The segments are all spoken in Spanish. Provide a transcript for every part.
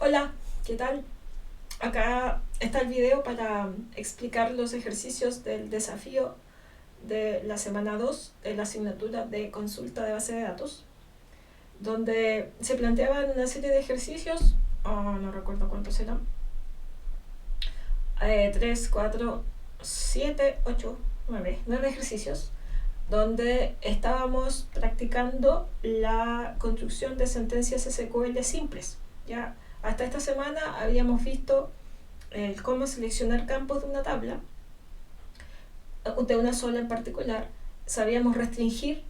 Hola, ¿qué tal? Acá está el video para explicar los ejercicios del desafío de la semana 2 de la asignatura de consulta de base de datos, donde se planteaban una serie de ejercicios, no recuerdo cuántos eran, 3, 4, 7, 8, 9 ejercicios, donde estábamos practicando la construcción de sentencias SQL simples. Ya hasta esta semana habíamos visto cómo seleccionar campos de una tabla, de una sola en particular. Sabíamos restringir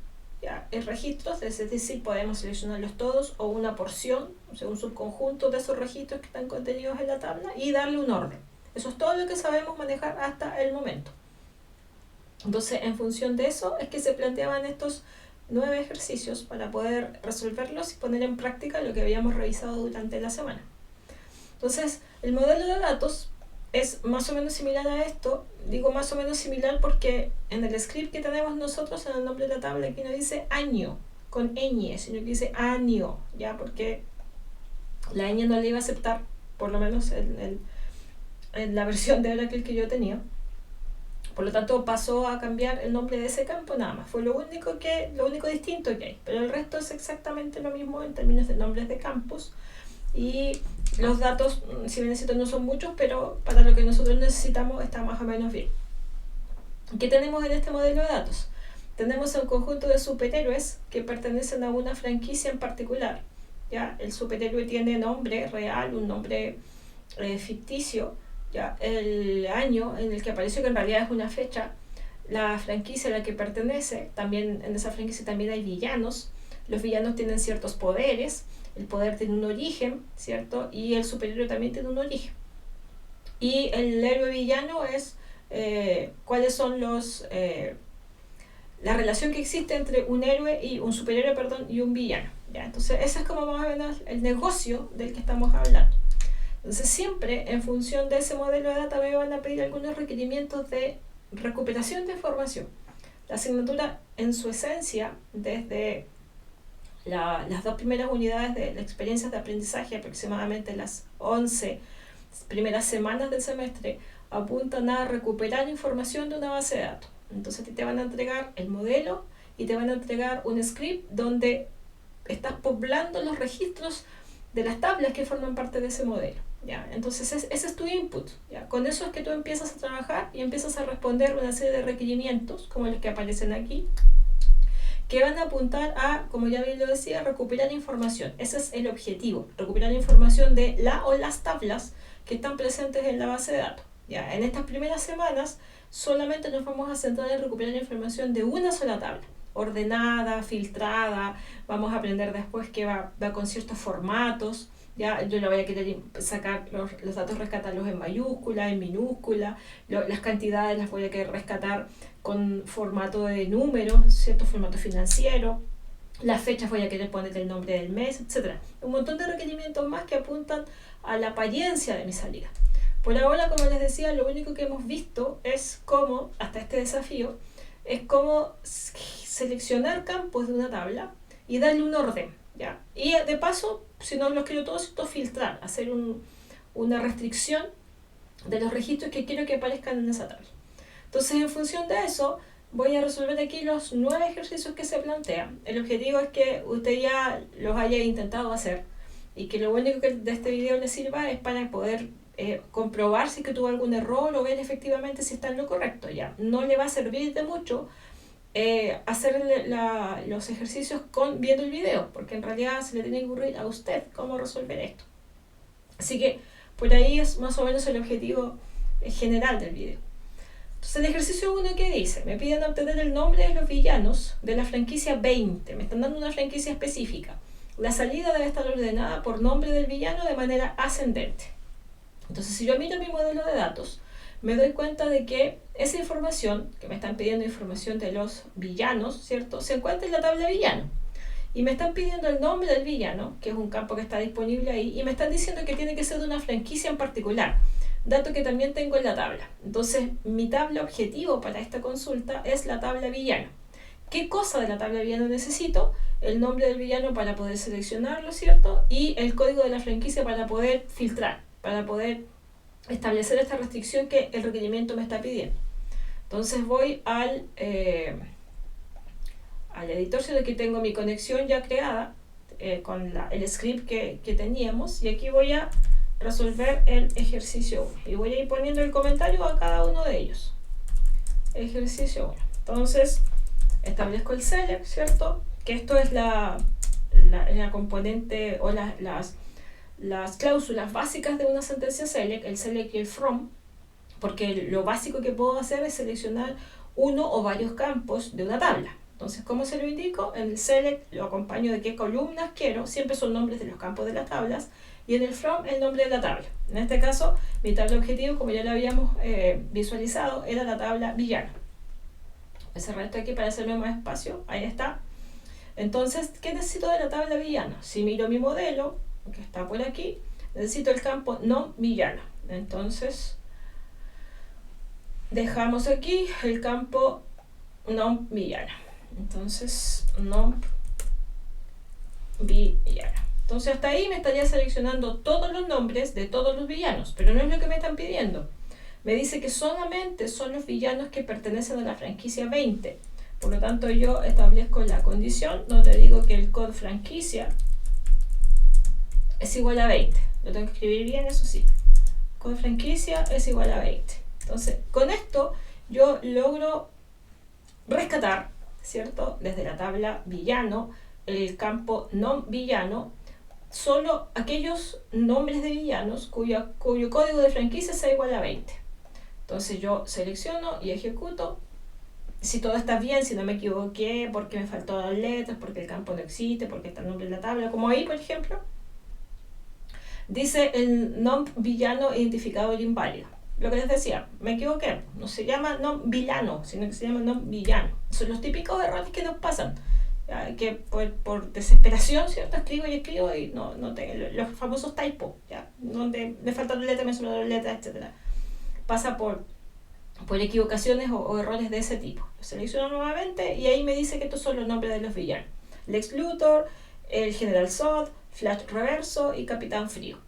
registros, es decir, podemos seleccionarlos todos o una porción, o sea, un subconjunto de esos registros que están contenidos en la tabla y darle un orden. Eso es todo lo que sabemos manejar hasta el momento. Entonces, en función de eso es que se planteaban estos 9 ejercicios para poder resolverlos y poner en práctica lo que habíamos revisado durante la semana. Entonces, el modelo de datos es más o menos similar a esto. Digo más o menos similar porque en el script que tenemos nosotros, en el nombre de la tabla, aquí no dice año con ñ, sino que dice año, ya, porque la ñ no le iba a aceptar, por lo menos en la versión de Oracle que yo tenía. Por lo tanto, pasó a cambiar el nombre de ese campo nada más. Fue lo único distinto que hay. Pero el resto es exactamente lo mismo en términos de nombres de campos. Y los datos, si bien no son muchos, pero para lo que nosotros necesitamos está más o menos bien. ¿Qué tenemos en este modelo de datos? Tenemos un conjunto de superhéroes que pertenecen a una franquicia en particular. ¿Ya? El superhéroe tiene nombre real, un nombre ficticio, ya, el año en el que apareció, que en realidad es una fecha, la franquicia a la que pertenece, también en esa franquicia también hay villanos. Los villanos tienen ciertos poderes, el poder tiene un origen, ¿cierto? Y el superhéroe también tiene un origen. Y el héroe villano es cuáles son la relación que existe entre un héroe y un superhéroe, y un villano. ¿Ya? Entonces ese es como más o menos el negocio del que estamos hablando. Entonces siempre en función de ese modelo de data me van a pedir algunos requerimientos de recuperación de información. La asignatura en su esencia, desde las 2 primeras unidades de las experiencias de aprendizaje, aproximadamente las 11 primeras semanas del semestre, apuntan a recuperar información de una base de datos. Entonces a ti te van a entregar el modelo y te van a entregar un script donde estás poblando los registros de las tablas que forman parte de ese modelo. ¿Ya? Entonces ese es tu input. ¿Ya? Con eso es que tú empiezas a trabajar y empiezas a responder una serie de requerimientos, como los que aparecen aquí, que van a apuntar a, como ya bien lo decía, recuperar información. Ese es el objetivo, recuperar información de la o las tablas que están presentes en la base de datos. ¿Ya? En estas primeras semanas solamente nos vamos a centrar en recuperar información de una sola tabla, ordenada, filtrada. Vamos a aprender después que va con ciertos formatos. ¿Ya? Yo le voy a querer sacar los datos, rescatarlos en mayúscula, en minúscula, las cantidades las voy a querer rescatar con formato de números, cierto formato financiero, las fechas voy a querer poner el nombre del mes, etc. Un montón de requerimientos más que apuntan a la apariencia de mi salida. Por ahora, como les decía, lo único que hemos visto es cómo, hasta este desafío, es cómo seleccionar campos de una tabla y darle un orden. ¿Ya? Y de paso, si no los quiero todos, filtrar, hacer una restricción de los registros que quiero que aparezcan en esa tabla. Entonces, en función de eso, voy a resolver aquí los 9 ejercicios que se plantean. El objetivo es que usted ya los haya intentado hacer y que lo único que de este video le sirva es para poder comprobar si es que tuvo algún error o ver efectivamente si está en lo correcto. Ya no le va a servir de mucho hacer los ejercicios viendo el video, porque en realidad se le tiene que ocurrir a usted cómo resolver esto. Así que por ahí es más o menos el objetivo general del video. Entonces el ejercicio 1 que dice, me piden obtener el nombre de los villanos de la franquicia 20, me están dando una franquicia específica. La salida debe estar ordenada por nombre del villano de manera ascendente. Entonces si yo miro mi modelo de datos, me doy cuenta de que esa información, que me están pidiendo información de los villanos, ¿cierto?, se encuentra en la tabla villano. Y me están pidiendo el nombre del villano, que es un campo que está disponible ahí, y me están diciendo que tiene que ser de una franquicia en particular, dato que también tengo en la tabla. Entonces, mi tabla objetivo para esta consulta es la tabla villano. ¿Qué cosa de la tabla villano necesito? el nombre del villano para poder seleccionarlo, ¿cierto? Y el código de la franquicia para poder filtrar, para poder establecer esta restricción que el requerimiento me está pidiendo. Entonces voy al editor, si aquí tengo mi conexión ya creada con el script que teníamos, y aquí voy a resolver el ejercicio 1 y voy a ir poniendo el comentario a cada uno de ellos. Ejercicio 1. Entonces establezco el select, ¿cierto? Que esto es la componente o las cláusulas básicas de una sentencia select, el select y el from, porque lo básico que puedo hacer es seleccionar uno o varios campos de una tabla. Entonces, ¿cómo se lo indico? En el select lo acompaño de qué columnas quiero, siempre son nombres de los campos de las tablas, y en el from el nombre de la tabla. En este caso, mi tabla objetivo, como ya lo habíamos visualizado, era la tabla villano. Voy a cerrar esto aquí para hacerme más espacio, ahí está. Entonces, ¿qué necesito de la tabla villano? Si miro mi modelo, que está por aquí, necesito el campo non villano. Entonces, dejamos aquí el campo non villano. Entonces, non villano. Entonces, hasta ahí me estaría seleccionando todos los nombres de todos los villanos, pero no es lo que me están pidiendo. Me dice que solamente son los villanos que pertenecen a la franquicia 20. Por lo tanto, yo establezco la condición donde digo que el code franquicia es igual a 20. Lo tengo que escribir bien, eso sí. Code franquicia es igual a 20. Entonces, con esto yo logro rescatar, ¿cierto? Desde la tabla villano, el campo non villano, solo aquellos nombres de villanos cuyo código de franquicia sea igual a 20. Entonces yo selecciono y ejecuto. Si todo está bien, si no me equivoqué, porque me faltó las letras, porque el campo no existe, porque está el nombre en la tabla, como ahí, por ejemplo, dice el non villano identificador inválido. Lo que les decía, me equivoqué, no se llama non villano, sino que se llama non villano. Son los típicos errores que nos pasan, que por desesperación, ¿cierto? Escribo y no tengo los famosos typos, ¿ya? Donde me faltan letras, me sobran letras, etc. Pasa por equivocaciones o errores de ese tipo. Lo selecciono nuevamente y ahí me dice que estos son los nombres de los villanos: Lex Luthor, el General Zod, Flash Reverso y Capitán Frío.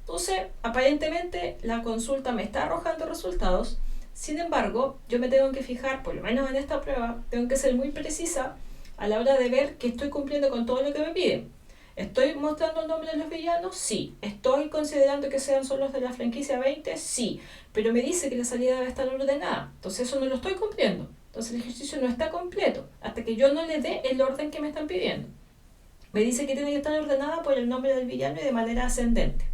Entonces, aparentemente la consulta me está arrojando resultados. Sin embargo, yo me tengo que fijar, por lo menos en esta prueba, tengo que ser muy precisa a la hora de ver que estoy cumpliendo con todo lo que me piden. ¿Estoy mostrando el nombre de los villanos? Sí. ¿Estoy considerando que sean solo los de la franquicia 20? Sí. Pero me dice que la salida debe estar ordenada. Entonces eso no lo estoy cumpliendo. Entonces el ejercicio no está completo hasta que yo no le dé el orden que me están pidiendo. Me dice que tiene que estar ordenada por el nombre del villano y de manera ascendente.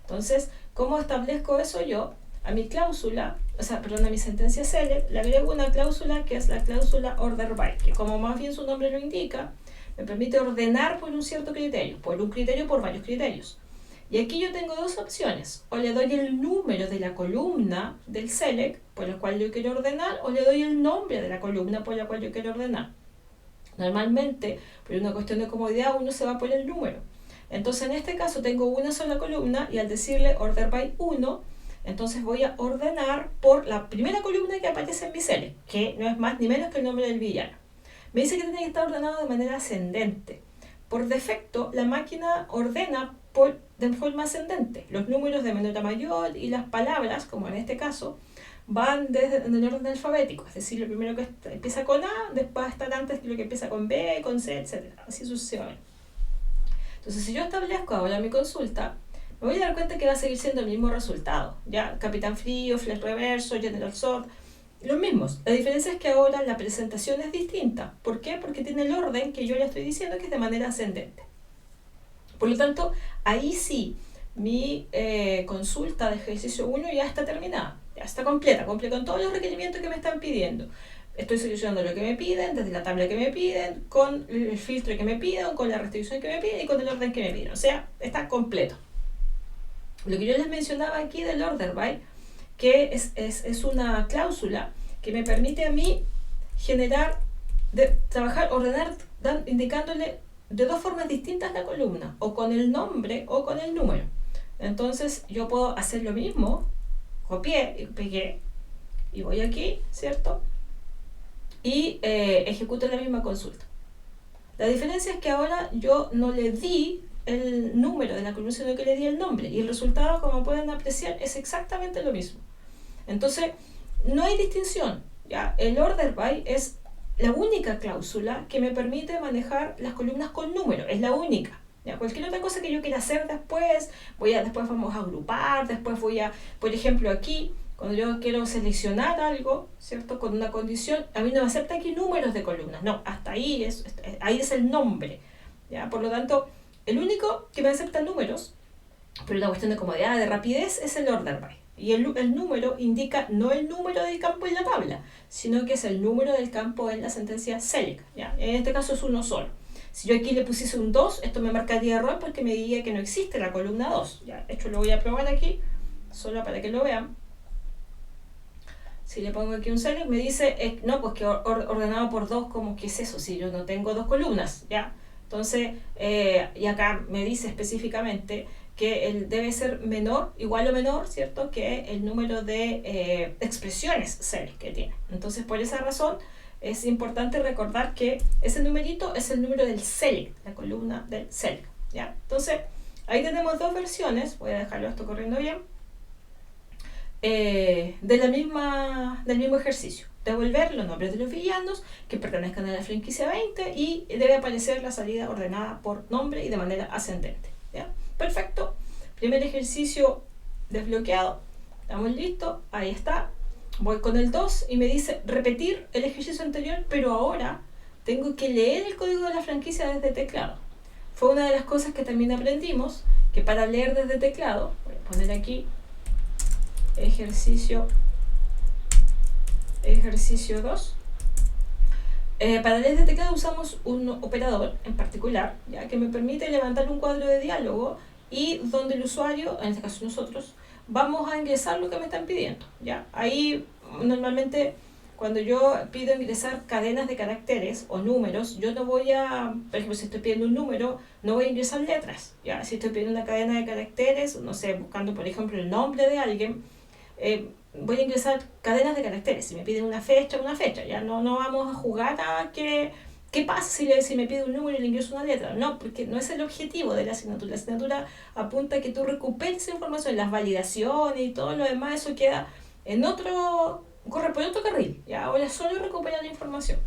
Entonces, ¿cómo establezco eso yo? A mi cláusula, a mi sentencia select, le agrego una cláusula que es la cláusula order by, que como más bien su nombre lo indica, me permite ordenar por un cierto criterio, por varios criterios. Y aquí yo tengo dos opciones: o le doy el número de la columna del select por la cual yo quiero ordenar, o le doy el nombre de la columna por la cual yo quiero ordenar. Normalmente, por una cuestión de comodidad, uno se va por el número. Entonces, en este caso tengo una sola columna y al decirle order by 1, entonces voy a ordenar por la primera columna que aparece en mi select, que no es más ni menos que el nombre del villano. Me dice que tiene que estar ordenado de manera ascendente. Por defecto, la máquina ordena de forma ascendente. Los números de menor a mayor y las palabras, como en este caso, van en el orden alfabético. Es decir, lo primero que empieza con A, después va a estar antes que lo que empieza con B, con C, etc. Así sucesivamente. Entonces, si yo establezco ahora mi consulta, me voy a dar cuenta que va a seguir siendo el mismo resultado. Ya, Capitán Frío, Flash Reverso, General Zod, los mismos. La diferencia es que ahora la presentación es distinta. ¿Por qué? Porque tiene el orden que yo le estoy diciendo, que es de manera ascendente. Por lo tanto, ahí sí, mi consulta de ejercicio 1 ya está terminada, ya está completa, cumple con todos los requerimientos que me están pidiendo. Estoy solucionando lo que me piden, desde la tabla que me piden, con el filtro que me piden, con la restricción que me piden y con el orden que me piden. O sea, está completo. Lo que yo les mencionaba aquí del order by, que es una cláusula que me permite a mí ordenar, indicándole de dos formas distintas la columna, o con el nombre o con el número. Entonces yo puedo hacer lo mismo, copié y pegué, y voy aquí, ¿cierto? Y ejecuto la misma consulta. La diferencia es que ahora yo no le di el número de la columna, sino que le di el nombre. Y el resultado, como pueden apreciar, es exactamente lo mismo. Entonces, no hay distinción. ¿Ya? El order by es la única cláusula que me permite manejar las columnas con número. Es la única. ¿Ya? Cualquier otra cosa que yo quiera hacer después, después vamos a agrupar, después por ejemplo, aquí, cuando yo quiero seleccionar algo, ¿cierto? Con una condición, a mí no me acepta aquí números de columnas. No, hasta ahí es el nombre. ¿Ya? Por lo tanto, el único que me acepta números, pero una cuestión de comodidad, de rapidez, es el order by. Y el número indica no el número del campo en la tabla, sino que es el número del campo en la sentencia select. ¿Ya? En este caso es uno solo. Si yo aquí le pusiese un 2, esto me marcaría error porque me diría que no existe la columna 2. ¿Ya? Esto lo voy a probar aquí, solo para que lo vean. Si le pongo aquí un select, me dice, no, pues que ordenado por 2, ¿cómo que es eso? Si yo no tengo 2 columnas, ¿ya? Entonces, y acá me dice específicamente que debe ser menor, igual o menor, ¿cierto? Que el número de expresiones select que tiene. Entonces, por esa razón, es importante recordar que ese numerito es el número del select, la columna del select, ¿ya? Entonces, ahí tenemos dos versiones, voy a dejarlo esto corriendo bien, del mismo ejercicio. Devolver los nombres de los villanos que pertenezcan a la franquicia 20 y debe aparecer la salida ordenada por nombre y de manera ascendente, ¿ya? Perfecto. Primer ejercicio desbloqueado. Estamos listos. Ahí está. Voy con el 2 y me dice repetir el ejercicio anterior, pero ahora tengo que leer el código de la franquicia desde teclado. Fue una de las cosas que también aprendimos, que para leer desde teclado, voy a poner aquí ejercicio 2. Para leer desde teclado usamos un operador en particular, ¿ya? Que me permite levantar un cuadro de diálogo y donde el usuario, en este caso nosotros, vamos a ingresar lo que me están pidiendo, ¿ya? Ahí normalmente cuando yo pido ingresar cadenas de caracteres o números, yo no voy a, por ejemplo, si estoy pidiendo un número, no voy a ingresar letras, ¿ya? Si estoy pidiendo una cadena de caracteres, no sé, buscando por ejemplo el nombre de alguien, voy a ingresar cadenas de caracteres. Si me piden una fecha, ya no vamos a jugar a qué pasa si me pide un número y le ingreso una letra. No, porque no es el objetivo de la asignatura. La asignatura apunta a que tú recuperes esa información, las validaciones y todo lo demás, eso queda corre por otro carril. ¿Ya? Ahora solo recupera la información.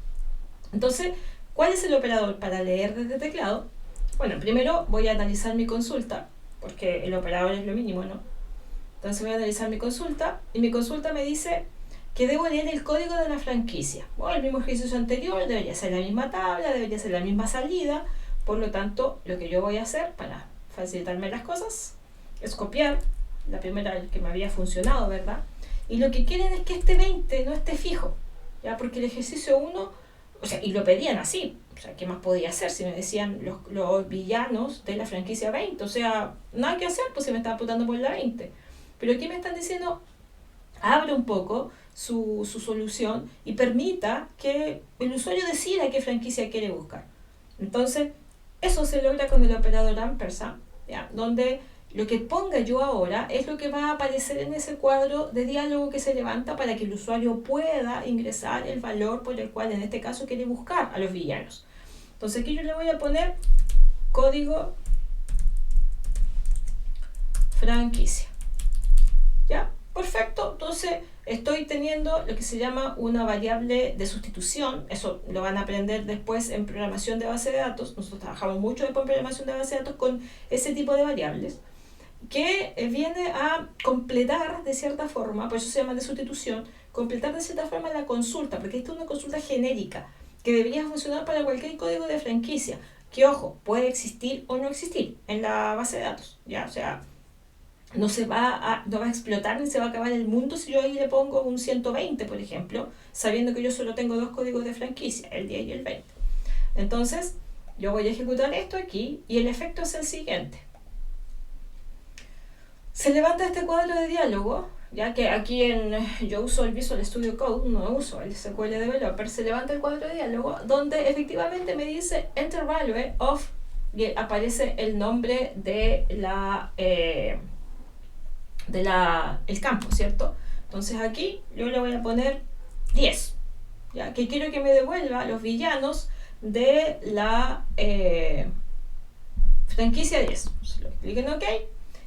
Entonces, ¿cuál es el operador para leer desde teclado? Bueno, primero voy a analizar mi consulta, porque el operador es lo mínimo, ¿no? Entonces voy a analizar mi consulta y mi consulta me dice que debo leer el código de la franquicia. Bueno, el mismo ejercicio anterior, debería ser la misma tabla, debería ser la misma salida. Por lo tanto, lo que yo voy a hacer para facilitarme las cosas es copiar la primera que me había funcionado, ¿verdad? Y lo que quieren es que este 20 no esté fijo, ¿ya? Porque el ejercicio 1, y lo pedían así. ¿Qué más podía hacer si me decían los villanos de la franquicia 20? Nada que hacer, pues se me estaba apuntando por la 20. Pero aquí me están diciendo, abre un poco su solución y permita que el usuario decida qué franquicia quiere buscar. Entonces, eso se logra con el operador ampersand, ¿ya? Donde lo que ponga yo ahora es lo que va a aparecer en ese cuadro de diálogo que se levanta para que el usuario pueda ingresar el valor por el cual en este caso quiere buscar a los villanos. Entonces aquí yo le voy a poner código franquicia. ¿Ya? Perfecto. Entonces estoy teniendo lo que se llama una variable de sustitución. Eso lo van a aprender después en programación de base de datos. Nosotros trabajamos mucho después en programación de base de datos con ese tipo de variables, que viene a completar de cierta forma, por eso se llama de sustitución, completar de cierta forma la consulta, porque esta es una consulta genérica que debería funcionar para cualquier código de franquicia, que ojo, puede existir o no existir en la base de datos, ¿ya? No va a explotar ni se va a acabar el mundo si yo ahí le pongo un 120, por ejemplo, sabiendo que yo solo tengo dos códigos de franquicia, el 10 y el 20. Entonces, yo voy a ejecutar esto aquí y el efecto es el siguiente. Se levanta este cuadro de diálogo, ya que aquí yo uso el Visual Studio Code, no uso el SQL Developer, se levanta el cuadro de diálogo donde efectivamente me dice Enter Value of, y aparece el nombre de el campo, ¿cierto? Entonces aquí yo le voy a poner 10, ya que quiero que me devuelva los villanos de la franquicia 10. Entonces, le clic en OK.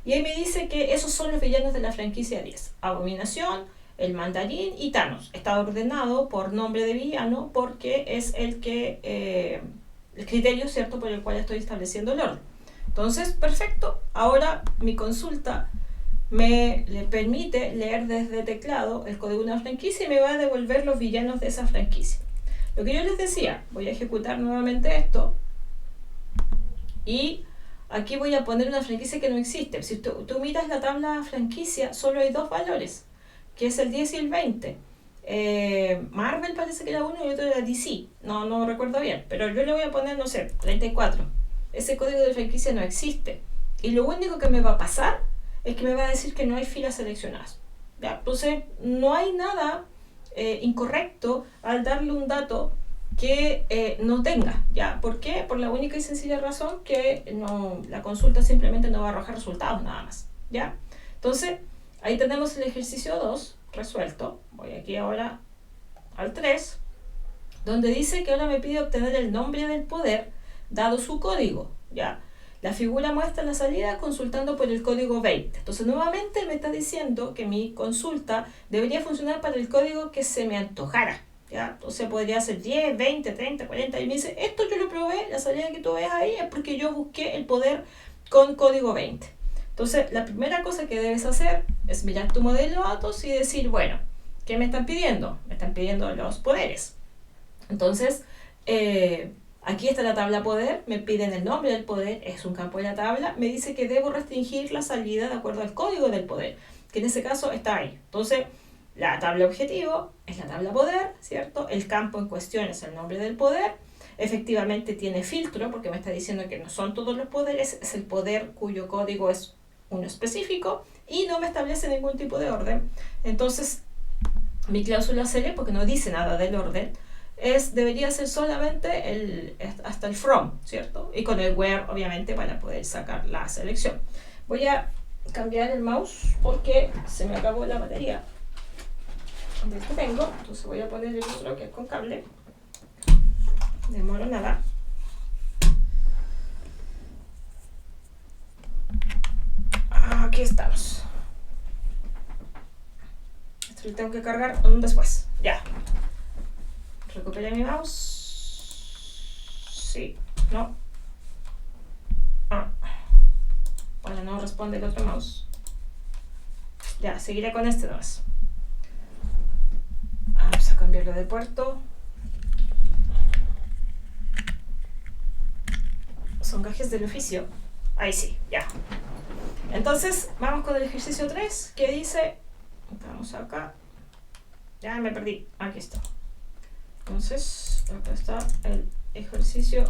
Y ahí me dice que esos son los villanos de la franquicia 10. Abominación, el Mandarín y Thanos. Está ordenado por nombre de villano porque es el criterio, ¿cierto?, por el cual estoy estableciendo el orden. Entonces, perfecto. Ahora mi consulta le permite leer desde teclado el código de una franquicia y me va a devolver los villanos de esa franquicia. Lo que yo les decía, voy a ejecutar nuevamente esto y aquí voy a poner una franquicia que no existe. Si tú miras la tabla franquicia, solo hay dos valores, que es el 10 y el 20. Marvel parece que era uno y otro era DC. No recuerdo bien, pero yo le voy a poner, no sé, 34. Ese código de franquicia no existe. Y lo único que me va a pasar es que me va a decir que no hay filas seleccionadas. ¿Ya? Entonces, no hay nada incorrecto al darle un dato que no tenga. ¿Ya? ¿Por qué? Por la única y sencilla razón que la consulta simplemente no va a arrojar resultados nada más. ¿Ya? Entonces, ahí tenemos el ejercicio 2 resuelto. Voy aquí ahora al 3, donde dice que ahora me pide obtener el nombre del poder dado su código. ¿Ya? La figura muestra la salida consultando por el código 20. Entonces, nuevamente me está diciendo que mi consulta debería funcionar para el código que se me antojara. ¿Ya? Entonces, podría ser 10, 20, 30, 40. Y me dice, esto yo lo probé, la salida que tú ves ahí es porque yo busqué el poder con código 20. Entonces, la primera cosa que debes hacer es mirar tu modelo de datos y decir, bueno, ¿qué me están pidiendo? Me están pidiendo los poderes. Entonces, aquí está la tabla poder, me piden el nombre del poder, es un campo de la tabla, me dice que debo restringir la salida de acuerdo al código del poder, que en ese caso está ahí. Entonces, la tabla objetivo es la tabla poder, ¿cierto? El campo en cuestión es el nombre del poder. Efectivamente tiene filtro porque me está diciendo que no son todos los poderes, es el poder cuyo código es uno específico y no me establece ningún tipo de orden. Entonces, mi cláusula seria, porque no dice nada del orden, debería ser solamente hasta el from, ¿cierto? Y con el where, obviamente, para poder sacar la selección. Voy a cambiar el mouse porque se me acabó la batería del que tengo. Entonces voy a poner el otro que es con cable. No demoro nada. Aquí estamos. Esto lo tengo que cargar después. Ya. Recuperé mi mouse. Sí, no. Bueno, no responde el otro mouse. Ya, seguiré con este nomás. Vamos a cambiarlo de puerto. Son gajes del oficio. Ahí sí, ya. Entonces, vamos con el ejercicio 3, que dice... Vamos acá. Ya me perdí. Aquí está. Entonces, acá está el ejercicio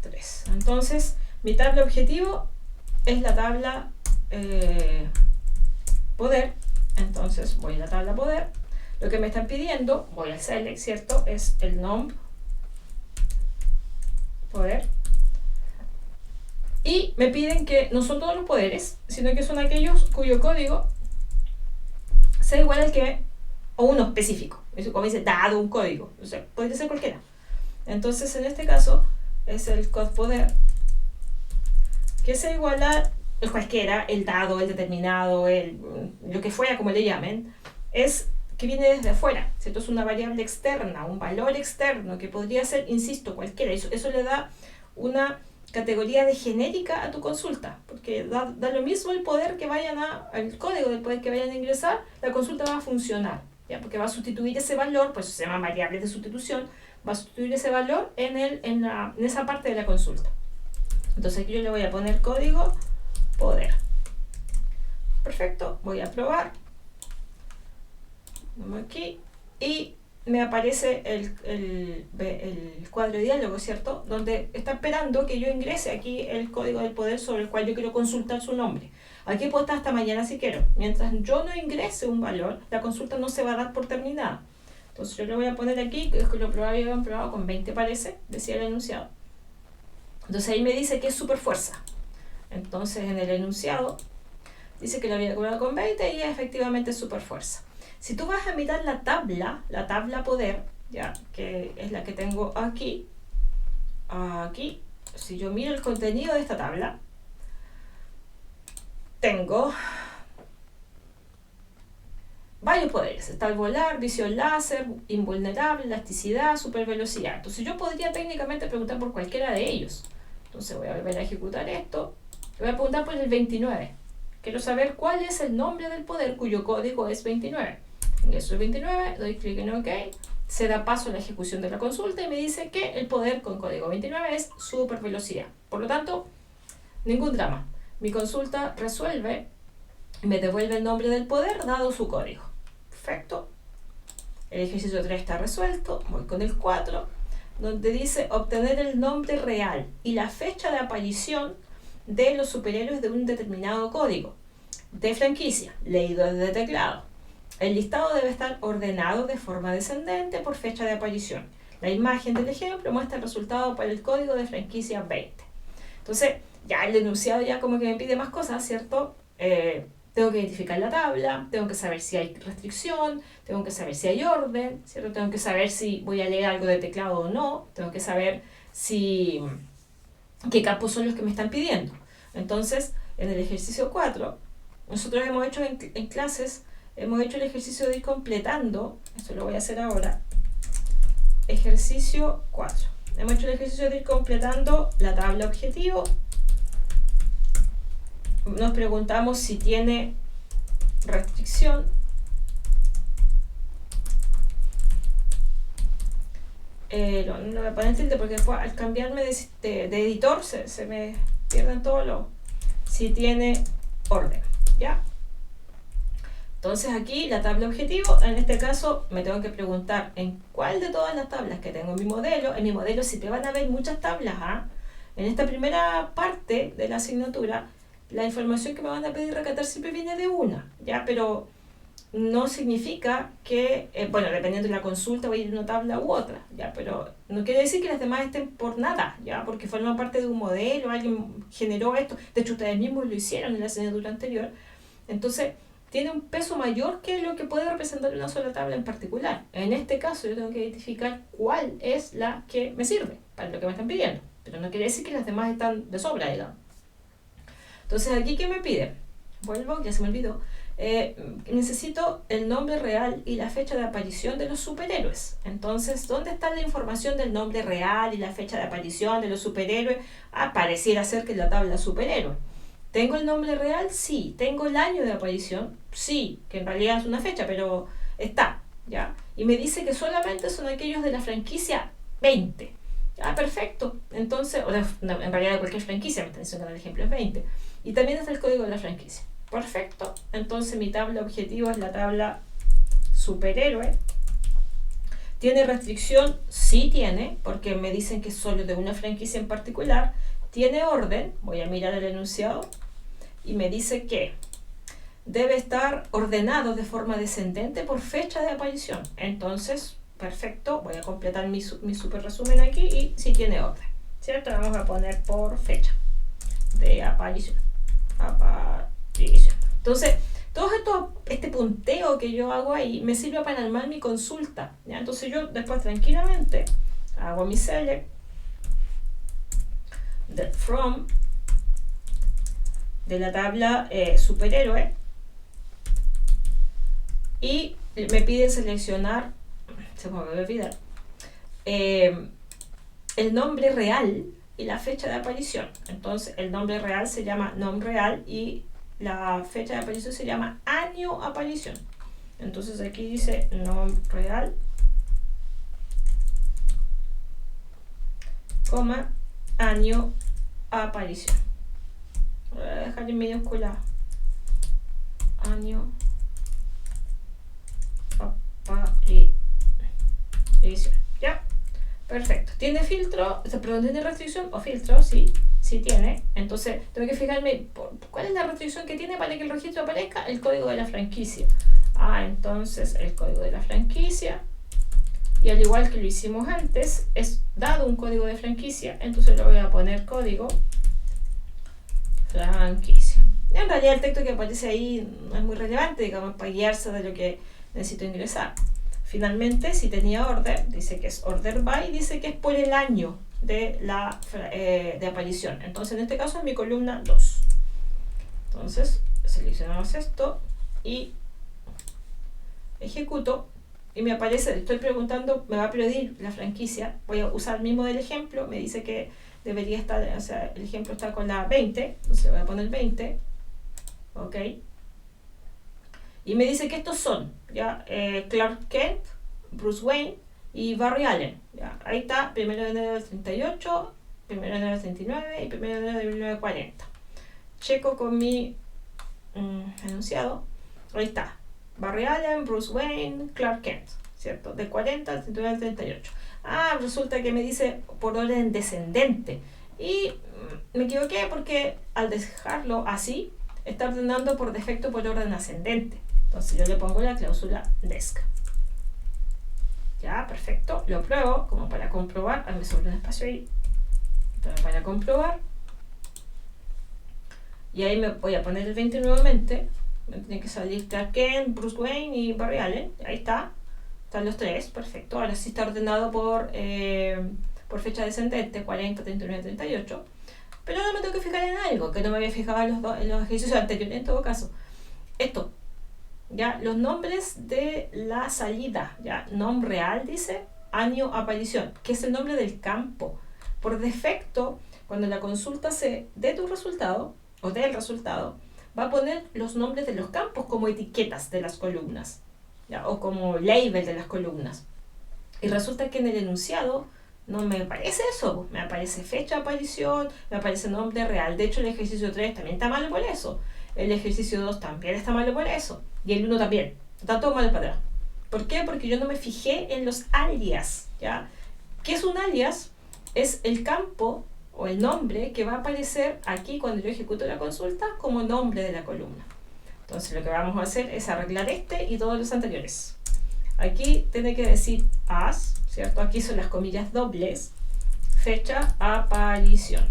3. Entonces, mi tabla objetivo es la tabla poder. Entonces, voy a la tabla poder. Lo que me están pidiendo, voy al select, ¿cierto? Es el nom poder. Y me piden que no son todos los poderes, sino que son aquellos cuyo código sea igual al que, o uno específico. Eso como dice, dado un código. O sea, puede ser cualquiera. Entonces, en este caso, es el code poder, que sea igual a cualquiera, el dado, el determinado, lo que fuera, como le llamen, es que viene desde afuera, ¿cierto? Es una variable externa, un valor externo, que podría ser, insisto, cualquiera. Eso le da una categoría de genérica a tu consulta, porque da lo mismo el poder que vayan el código del poder que vayan a ingresar, la consulta va a funcionar, ¿ya? Porque va a sustituir ese valor, pues se llama variable de sustitución, va a sustituir ese valor en esa parte de la consulta. Entonces aquí yo le voy a poner código poder. Perfecto, voy a probar. Vamos aquí y me aparece el cuadro de diálogo, ¿cierto? Donde está esperando que yo ingrese aquí el código del poder sobre el cual yo quiero consultar su nombre. Aquí puedo estar hasta mañana si quiero. Mientras yo no ingrese un valor, la consulta no se va a dar por terminada. Entonces yo le voy a poner aquí, que es que lo habían probado con 20 parece, decía el enunciado. Entonces ahí me dice que es super fuerza. Entonces en el enunciado dice que lo había probado con 20 y efectivamente es super fuerza. Si tú vas a mirar la tabla poder, ya, que es la que tengo aquí, aquí, si yo miro el contenido de esta tabla, tengo varios poderes. Está el volar, visión láser, invulnerable, elasticidad, supervelocidad. Entonces yo podría técnicamente preguntar por cualquiera de ellos. Entonces voy a volver a ejecutar esto. Voy a preguntar por el 29. Quiero saber cuál es el nombre del poder cuyo código es 29. Ingreso el 29, doy clic en OK. Se da paso a la ejecución de la consulta y me dice que el poder con código 29 es supervelocidad. Por lo tanto, ningún drama. Mi consulta resuelve y me devuelve el nombre del poder dado su código. Perfecto. El ejercicio 3 está resuelto. Voy con el 4, donde dice obtener el nombre real y la fecha de aparición de los superhéroes de un determinado código de franquicia, leído desde teclado. El listado debe estar ordenado de forma descendente por fecha de aparición. La imagen del ejemplo muestra el resultado para el código de franquicia 20. Entonces, ya el enunciado ya como que me pide más cosas, ¿cierto? Tengo que identificar la tabla, tengo que saber si hay restricción, tengo que saber si hay orden, ¿cierto? Tengo que saber si voy a leer algo de teclado o no, tengo que saber qué campos son los que me están pidiendo. Entonces, en el ejercicio 4, nosotros hemos hecho en clases, hemos hecho el ejercicio de ir completando, esto lo voy a hacer ahora, ejercicio 4. Hemos hecho el ejercicio de ir completando la tabla objetivo. Nos preguntamos si tiene restricción. No voy a poner tilde porque después al cambiarme de editor se me pierden todos los... Si tiene orden, ¿ya? Entonces aquí la tabla objetivo, en este caso me tengo que preguntar en cuál de todas las tablas que tengo en mi modelo sí te van a ver muchas tablas, ¿ah? En esta primera parte de la asignatura, la información que me van a pedir recatar siempre viene de una, ¿ya? Pero no significa que, bueno, dependiendo de la consulta va a ir una tabla u otra, ¿ya? Pero no quiere decir que las demás estén por nada, ¿ya? Porque forman parte de un modelo, alguien generó esto, de hecho ustedes mismos lo hicieron en la asignatura anterior, entonces tiene un peso mayor que lo que puede representar una sola tabla en particular. En este caso yo tengo que identificar cuál es la que me sirve para lo que me están pidiendo, pero no quiere decir que las demás están de sobra, digamos. Entonces aquí, ¿qué me pide? Vuelvo, ya se me olvidó. Necesito el nombre real y la fecha de aparición de los superhéroes. Entonces, ¿dónde está la información del nombre real y la fecha de aparición de los superhéroes? Pareciera ser que en la tabla superhéroe. ¿Tengo el nombre real? Sí. ¿Tengo el año de aparición? Sí, que en realidad es una fecha, pero está, ¿ya? Y me dice que solamente son aquellos de la franquicia 20. Perfecto. Entonces, en realidad de cualquier franquicia, me está diciendo que el ejemplo es 20. Y también está el código de la franquicia. Perfecto. Entonces mi tabla objetivo es la tabla superhéroe. ¿Tiene restricción? Sí tiene, porque me dicen que es solo de una franquicia en particular. ¿Tiene orden? Voy a mirar el enunciado. Y me dice que debe estar ordenado de forma descendente por fecha de aparición. Entonces, perfecto. Voy a completar mi super resumen aquí y sí tiene orden, ¿cierto? Vamos a poner por fecha de aparición. Entonces, todo este punteo que yo hago ahí me sirve para armar mi consulta, ¿ya? Entonces yo después tranquilamente hago mi select from de la tabla superhéroe y me pide seleccionar, se me va a olvidar, el nombre real y la fecha de aparición. Entonces el nombre real se llama nombre real y la fecha de aparición se llama año aparición. Entonces aquí dice nombre real, coma, año aparición. Voy a dejar en minúscula año aparición. ¿Ya? Perfecto. ¿Tiene filtro? Perdón, ¿tiene restricción o filtro? Sí, sí tiene. Entonces, tengo que fijarme cuál es la restricción que tiene para que el registro aparezca. El código de la franquicia. Entonces, el código de la franquicia. Y al igual que lo hicimos antes, es dado un código de franquicia. Entonces, le voy a poner código franquicia. En realidad, el texto que aparece ahí no es muy relevante, digamos, para guiarse de lo que necesito ingresar. Finalmente, si tenía order, dice que es order by, dice que es por el año, de aparición. Entonces en este caso es mi columna 2. Entonces seleccionamos esto y ejecuto y me aparece, estoy preguntando, me va a pedir la franquicia, voy a usar el mismo del ejemplo, me dice que debería estar, o sea, el ejemplo está con la 20, entonces voy a poner 20, ok, y me dice que estos son, ya, Clark Kent, Bruce Wayne y Barry Allen, ya, ahí está, 1 de enero del 38, 1 de enero del 39 y 1 de enero de 1940. Checo con mi enunciado, ahí está, Barry Allen, Bruce Wayne, Clark Kent, ¿cierto? Del 40 al 39 al 38. Ah, resulta que me dice por orden descendente. Y me equivoqué porque al dejarlo así, está ordenando por defecto por orden ascendente. Entonces yo le pongo la cláusula desc. Ya, perfecto. Lo pruebo como para comprobar. Me sobra un espacio ahí. Para comprobar. Y ahí me voy a poner el 20 nuevamente. Me tiene que salir Clark Kent, Bruce Wayne y Barry Allen. Ahí está. Están los tres. Perfecto. Ahora sí está ordenado por fecha descendente. 40, 39, 38. Pero ahora me tengo que fijar en algo que no me había fijado en los ejercicios anteriores en todo caso. Esto. Ya, los nombres de la salida. Ya, nombre real dice. Año aparición. Que es el nombre del campo. Por defecto, cuando la consulta se dé tu resultado o del resultado, va a poner los nombres de los campos como etiquetas de las columnas, ¿ya? O como label de las columnas. Y resulta que en el enunciado no me aparece eso, me aparece fecha de aparición, me aparece nombre real. De hecho, el ejercicio 3 también está malo por eso. El ejercicio 2 también está malo por eso. Y el 1 también. Está todo malo para atrás. ¿Por qué? Porque yo no me fijé en los alias, ¿ya? ¿Qué es un alias? Es el campo o el nombre que va a aparecer aquí cuando yo ejecuto la consulta como nombre de la columna. Entonces lo que vamos a hacer es arreglar este y todos los anteriores. Aquí tiene que decir as, ¿cierto? Aquí son las comillas dobles, fecha, aparición.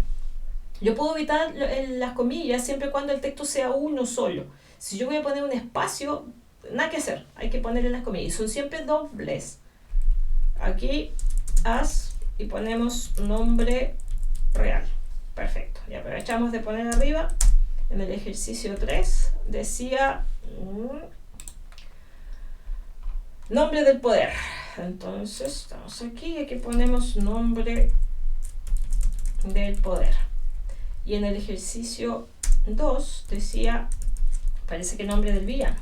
Yo puedo evitar las comillas siempre y cuando el texto sea uno solo. Si yo voy a poner un espacio, nada que hacer, hay que ponerle las comillas. Son siempre dobles. Aquí as y ponemos nombre real. Perfecto. Y aprovechamos de poner arriba, en el ejercicio 3, decía nombre del poder. Entonces, estamos aquí y aquí ponemos nombre del poder. Y en el ejercicio 2 decía, parece que nombre del villano.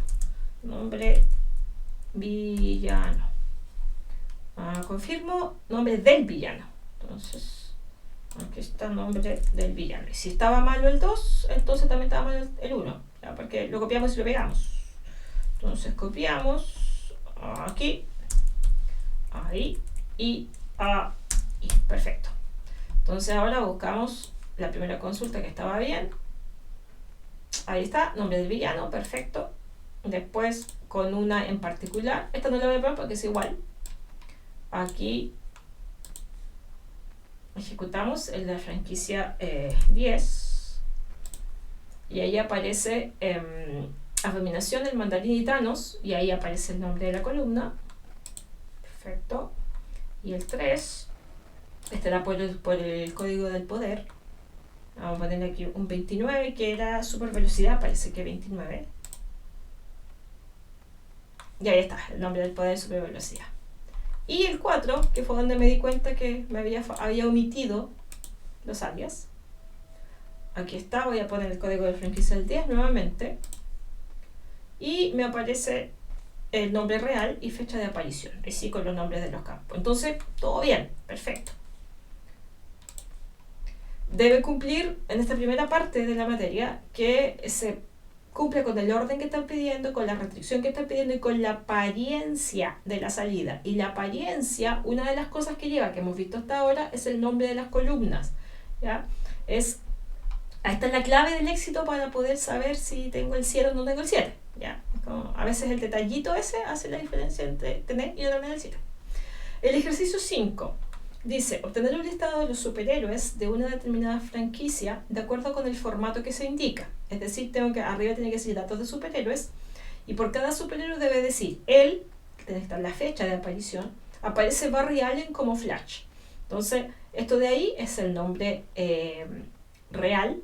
Nombre villano. Confirmo, nombre del villano. Entonces, aquí está el nombre del villano. Y si estaba malo el 2, entonces también estaba malo el 1. ¿Ya? Porque lo copiamos y lo pegamos. Entonces copiamos aquí, ahí y ahí. Perfecto. Entonces ahora buscamos la primera consulta que estaba bien. Ahí está, nombre del villano, perfecto. Después con una en particular. Esta no la voy a poner porque es igual. Aquí ejecutamos en la franquicia 10 y ahí aparece Abominación del Mandarín y Thanos y ahí aparece el nombre de la columna. Perfecto. Y el 3 estará por el código del poder. Vamos a poner aquí un 29 que era super velocidad, parece que 29. Y ahí está, el nombre del poder super velocidad. Y el 4, que fue donde me di cuenta que me había omitido los alias. Aquí está, voy a poner el código de franquicia del 10 nuevamente. Y me aparece el nombre real y fecha de aparición. Así con los nombres de los campos. Entonces, todo bien, perfecto. Debe cumplir en esta primera parte de la materia que se cumple con el orden que están pidiendo, con la restricción que están pidiendo y con la apariencia de la salida. Y la apariencia, una de las cosas que lleva, que hemos visto hasta ahora, es el nombre de las columnas. ¿Ya? Esta es la clave del éxito para poder saber si tengo el 7 o no tengo el 7. ¿Ya? Como a veces el detallito ese hace la diferencia entre tener y no tener el 7. El ejercicio 5 dice, obtener un listado de los superhéroes de una determinada franquicia de acuerdo con el formato que se indica. Es decir, arriba tiene que decir datos de superhéroes y por cada superhéroe debe decir, tiene que estar la fecha de aparición, aparece Barry Allen como Flash. Entonces, esto de ahí es el nombre real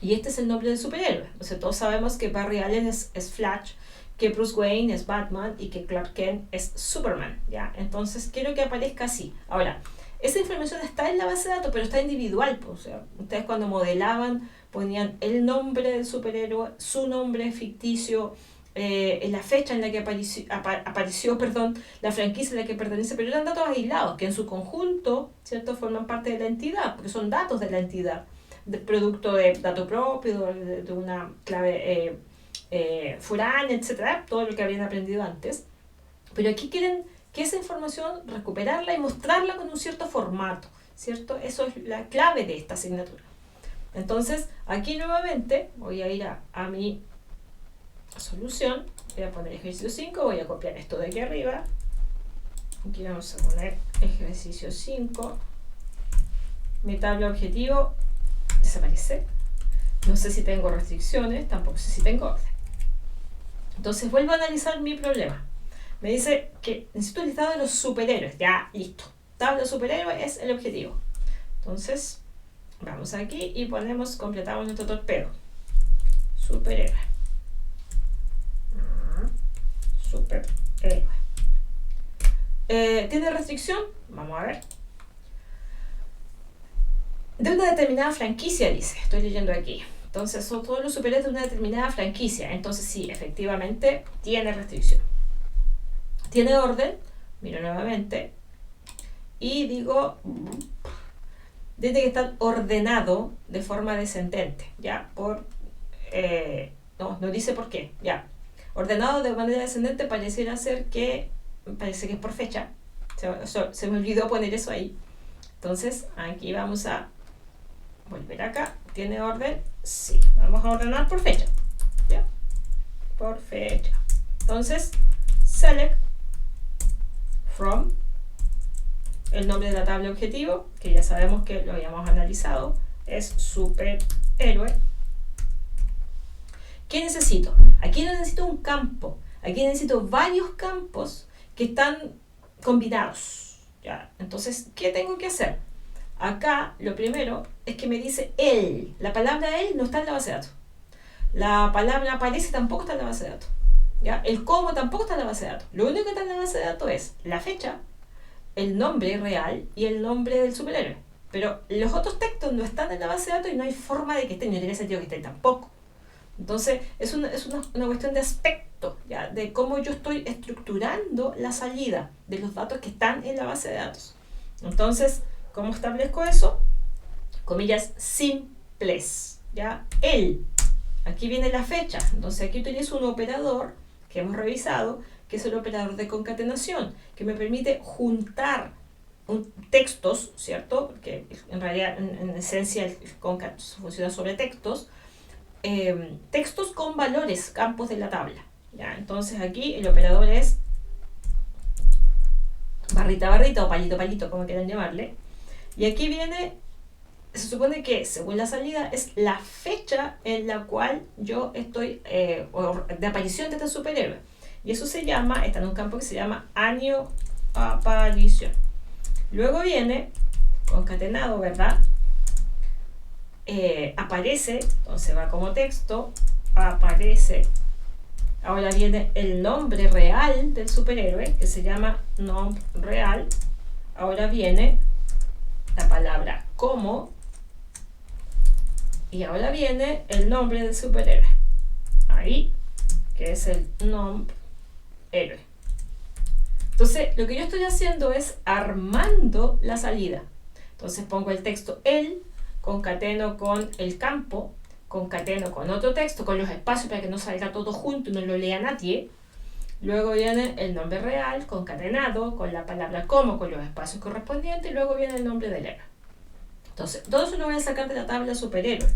y este es el nombre del superhéroe. Entonces, todos sabemos que Barry Allen es Flash, que Bruce Wayne es Batman y que Clark Kent es Superman, ¿ya? Entonces, quiero que aparezca así. Ahora, esa información está en la base de datos, pero está individual. Pues, o sea, ustedes cuando modelaban ponían el nombre del superhéroe, su nombre ficticio, la fecha en la que apareció, la franquicia a la que pertenece, pero eran datos aislados, que en su conjunto, ¿cierto?, forman parte de la entidad, porque son datos de la entidad, producto de dato propio, de una clave foránea, etcétera, todo lo que habían aprendido antes. Pero aquí quieren que esa información recuperarla y mostrarla con un cierto formato, ¿cierto? Eso es la clave de esta asignatura. Entonces, aquí nuevamente voy a ir a mi solución, voy a poner ejercicio 5, voy a copiar esto de aquí arriba, aquí vamos a poner ejercicio 5, mi tabla objetivo desaparece, no sé si tengo restricciones, tampoco sé si tengo orden. Entonces vuelvo a analizar mi problema. Me dice que necesito un listado de los superhéroes. Ya, listo. Tabla de superhéroes es el objetivo. Entonces, vamos aquí y completamos nuestro torpedo. Superhéroe. Superhéroe. ¿Tiene restricción? Vamos a ver. De una determinada franquicia, dice. Estoy leyendo aquí. Entonces, son todos los superhéroes de una determinada franquicia. Entonces, sí, efectivamente, tiene restricción. Tiene orden, miro nuevamente, y digo, tiene que estar ordenado de forma descendente, ¿ya? No dice por qué, ¿ya? Ordenado de manera descendente pareciera ser que, parece que es por fecha, se me olvidó poner eso ahí. Entonces, aquí vamos a volver acá, ¿tiene orden? Sí, vamos a ordenar por fecha, ¿ya? Por fecha. Entonces, select from, el nombre de la tabla objetivo, que ya sabemos que lo habíamos analizado, es superhéroe. ¿Qué necesito? Aquí no necesito un campo, aquí necesito varios campos que están combinados, ¿ya? Entonces, ¿qué tengo que hacer? Acá lo primero es que me dice él. La palabra él no está en la base de datos. La palabra aparece tampoco está en la base de datos. ¿Ya? El cómo tampoco está en la base de datos. Lo único que está en la base de datos es la fecha, el nombre real y el nombre del superhéroe. Pero los otros textos no están en la base de datos y no hay forma de que estén, no tiene sentido que estén tampoco. Entonces, es una cuestión de aspecto, ¿ya? De cómo yo estoy estructurando la salida de los datos que están en la base de datos. Entonces, ¿cómo establezco eso? Comillas simples, ¿ya? El. Aquí viene la fecha. Entonces, aquí utilizo un operador que hemos revisado, que es el operador de concatenación, que me permite juntar textos, ¿cierto? Porque en realidad, en esencia, el concat funciona sobre textos. Textos con valores, campos de la tabla, ¿ya? Entonces, aquí el operador es barrita, barrita o palito, palito, como quieran llamarle. Y aquí viene, se supone que según la salida es la fecha en la cual yo estoy, de aparición de este superhéroe. Y eso se llama, está en un campo que se llama año aparición. Luego viene concatenado, ¿verdad? Aparece, entonces va como texto, aparece. Ahora viene el nombre real del superhéroe, que se llama nombre real. Ahora viene la palabra como, y ahora viene el nombre del superhéroe. Ahí, que es el nombre héroe. Entonces, lo que yo estoy haciendo es armando la salida. Entonces pongo el texto él, concateno con el campo, concateno con otro texto, con los espacios para que no salga todo junto y no lo lea nadie. Luego viene el nombre real, concatenado con la palabra como, con los espacios correspondientes, y luego viene el nombre del héroe. Entonces, todo eso lo voy a sacar de la tabla superhéroe.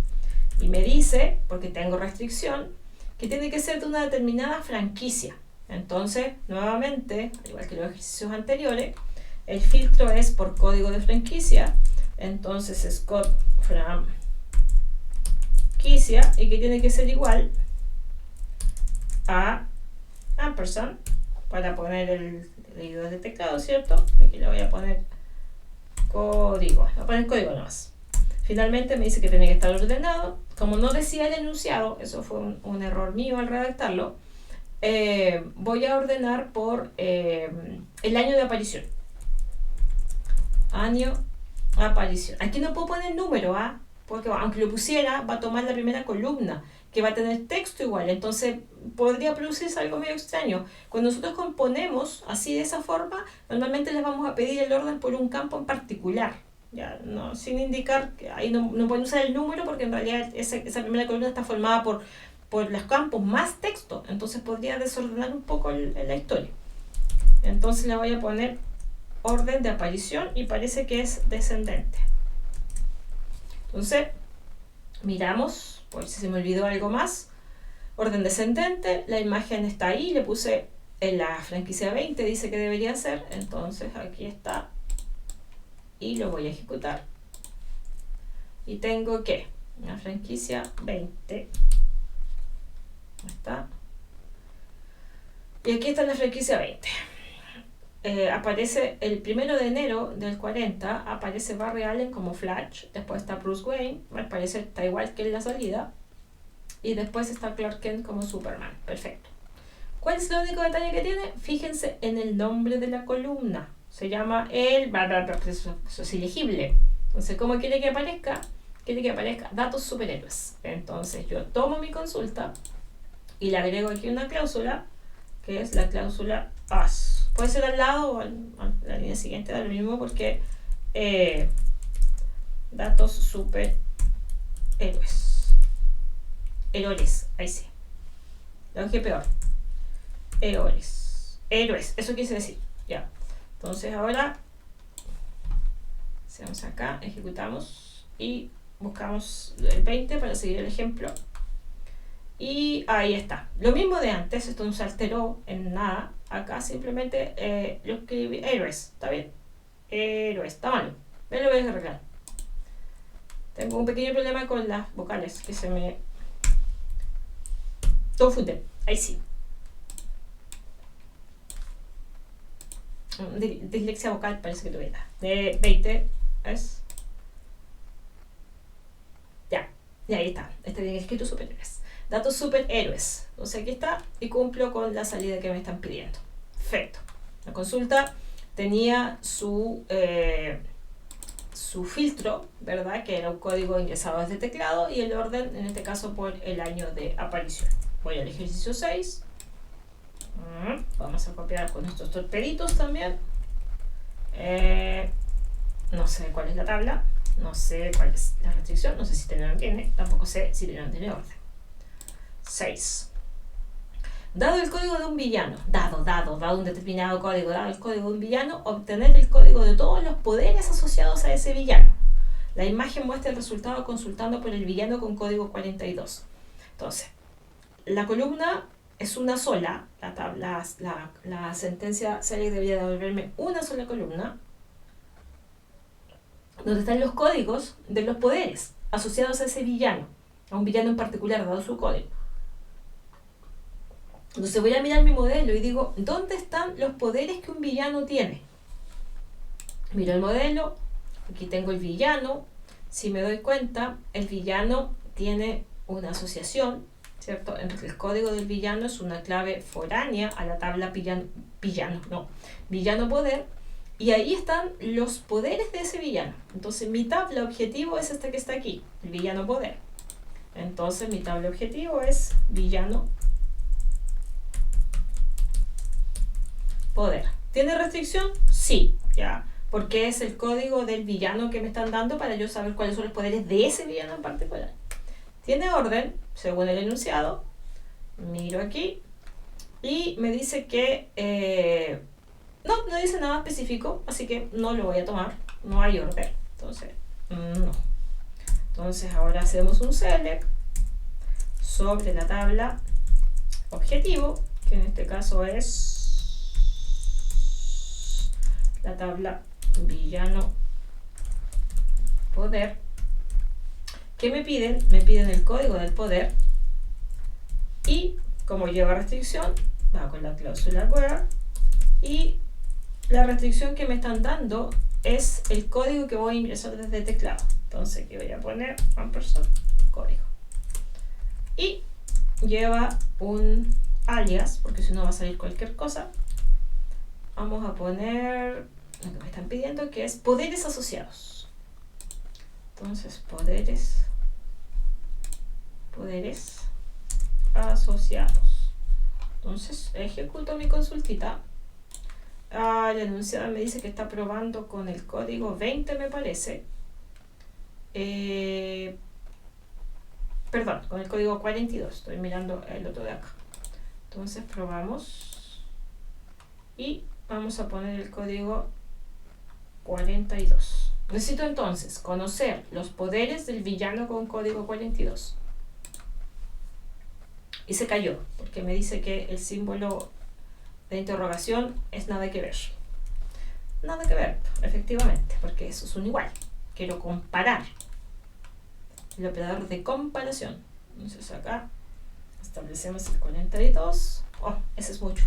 Y me dice, porque tengo restricción, que tiene que ser de una determinada franquicia. Entonces, nuevamente, al igual que los ejercicios anteriores, el filtro es por código de franquicia. Entonces es code franquicia y que tiene que ser igual a ampersand para poner el leído de teclado, ¿cierto? Aquí le voy a poner código. Voy a poner código nomás. Finalmente me dice que tiene que estar ordenado. Como no decía el enunciado, eso fue un error mío al redactarlo, voy a ordenar por el año de aparición. Año aparición. Aquí no puedo poner número, porque aunque lo pusiera, va a tomar la primera columna, que va a tener texto igual. Entonces podría producirse algo medio extraño. Cuando nosotros componemos así de esa forma, normalmente les vamos a pedir el orden por un campo en particular. Ya, no, sin indicar que ahí no pueden usar el número, porque en realidad esa primera columna está formada por los campos más texto, entonces podría desordenar un poco la historia. Entonces le voy a poner orden de aparición y parece que es descendente. Entonces miramos, por si se me olvidó algo más, orden descendente, la imagen está ahí, le puse en la franquicia 20, dice que debería ser, entonces aquí está y lo voy a ejecutar y tengo que una franquicia 20, está, y aquí está la franquicia 20. Aparece el 1 de enero del 40, aparece Barry Allen como Flash, después está Bruce Wayne, al parecer está igual que en la salida, y después está Clark Kent como Superman. Perfecto. ¿Cuál es el único detalle que tiene? Fíjense en el nombre de la columna, se llama eso es ilegible. Entonces, ¿cómo quiere que aparezca? Quiere que aparezca datos superhéroes. Entonces yo tomo mi consulta y le agrego aquí una cláusula, que es la cláusula as. Puede ser al lado o a la línea siguiente, da lo mismo, porque datos superhéroes. Héroes, ahí sí. Lo dejé peor. Héroes, eso quise decir. Ya. Entonces ahora hacemos acá, ejecutamos y buscamos el 20 para seguir el ejemplo. Y ahí está. Lo mismo de antes, esto no se alteró en nada. Acá simplemente lo escribí héroes, ¿está bien? Héroes, está mal. Me lo voy a arreglar. Tengo un pequeño problema con las vocales que se me confunden. Ahí sí. Dislexia vocal parece que tuviera. De 20 es. Ya, y ahí está. Está bien escrito, superhéroes. Datos superhéroes. Entonces aquí está y cumplo con la salida que me están pidiendo. Perfecto. La consulta tenía su filtro, ¿verdad? Que era un código ingresado desde teclado y el orden, en este caso, por el año de aparición. Voy al ejercicio 6. Vamos a copiar con estos torpeditos también. No sé cuál es la tabla, no sé cuál es la restricción, no sé si tiene o no tiene, tampoco sé si tiene o no tiene orden. 6. Dado el código de un villano, dado un determinado código, dado el código de un villano, obtener el código de todos los poderes asociados a ese villano. La imagen muestra el resultado consultando por el villano con código 42. Entonces, la columna es una sola, la sentencia select debería devolverme una sola columna, donde están los códigos de los poderes asociados a ese villano, a un villano en particular, dado su código. Entonces voy a mirar mi modelo y digo, ¿dónde están los poderes que un villano tiene? Miro el modelo, aquí tengo el villano. Si me doy cuenta, el villano tiene una asociación, ¿cierto? El código del villano es una clave foránea a la tabla villano poder, y ahí están los poderes de ese villano. Entonces mi tabla objetivo es esta que está aquí, el villano poder. Entonces mi tabla objetivo es villano poder. ¿Tiene restricción? Sí, ya, porque es el código del villano que me están dando para yo saber cuáles son los poderes de ese villano en particular. Tiene orden, según el enunciado. Miro aquí y me dice que no dice nada específico, así que no lo voy a tomar, no hay orden, entonces no. Entonces ahora hacemos un select sobre la tabla objetivo, que en este caso es la tabla villano poder. ¿Qué me piden? Me piden el código del poder y como lleva restricción, va con la cláusula where, y la restricción que me están dando es el código que voy a ingresar desde teclado. Entonces aquí voy a poner ampersand código. Y lleva un alias, porque si no va a salir cualquier cosa. Vamos a poner lo que me están pidiendo, que es poderes asociados. Entonces, poderes asociados. Entonces, ejecuto mi consultita. La enunciada me dice que está probando con el código 20, me parece. Perdón, con el código 42. Estoy mirando el otro de acá. Entonces, probamos. Y vamos a poner el código 42. Necesito entonces conocer los poderes del villano con código 42. Y se cayó, porque me dice que el símbolo de interrogación es nada que ver. Nada que ver, efectivamente, porque eso es un igual. Quiero comparar. El operador de comparación. Entonces acá establecemos el 42. Oh, ese es mucho.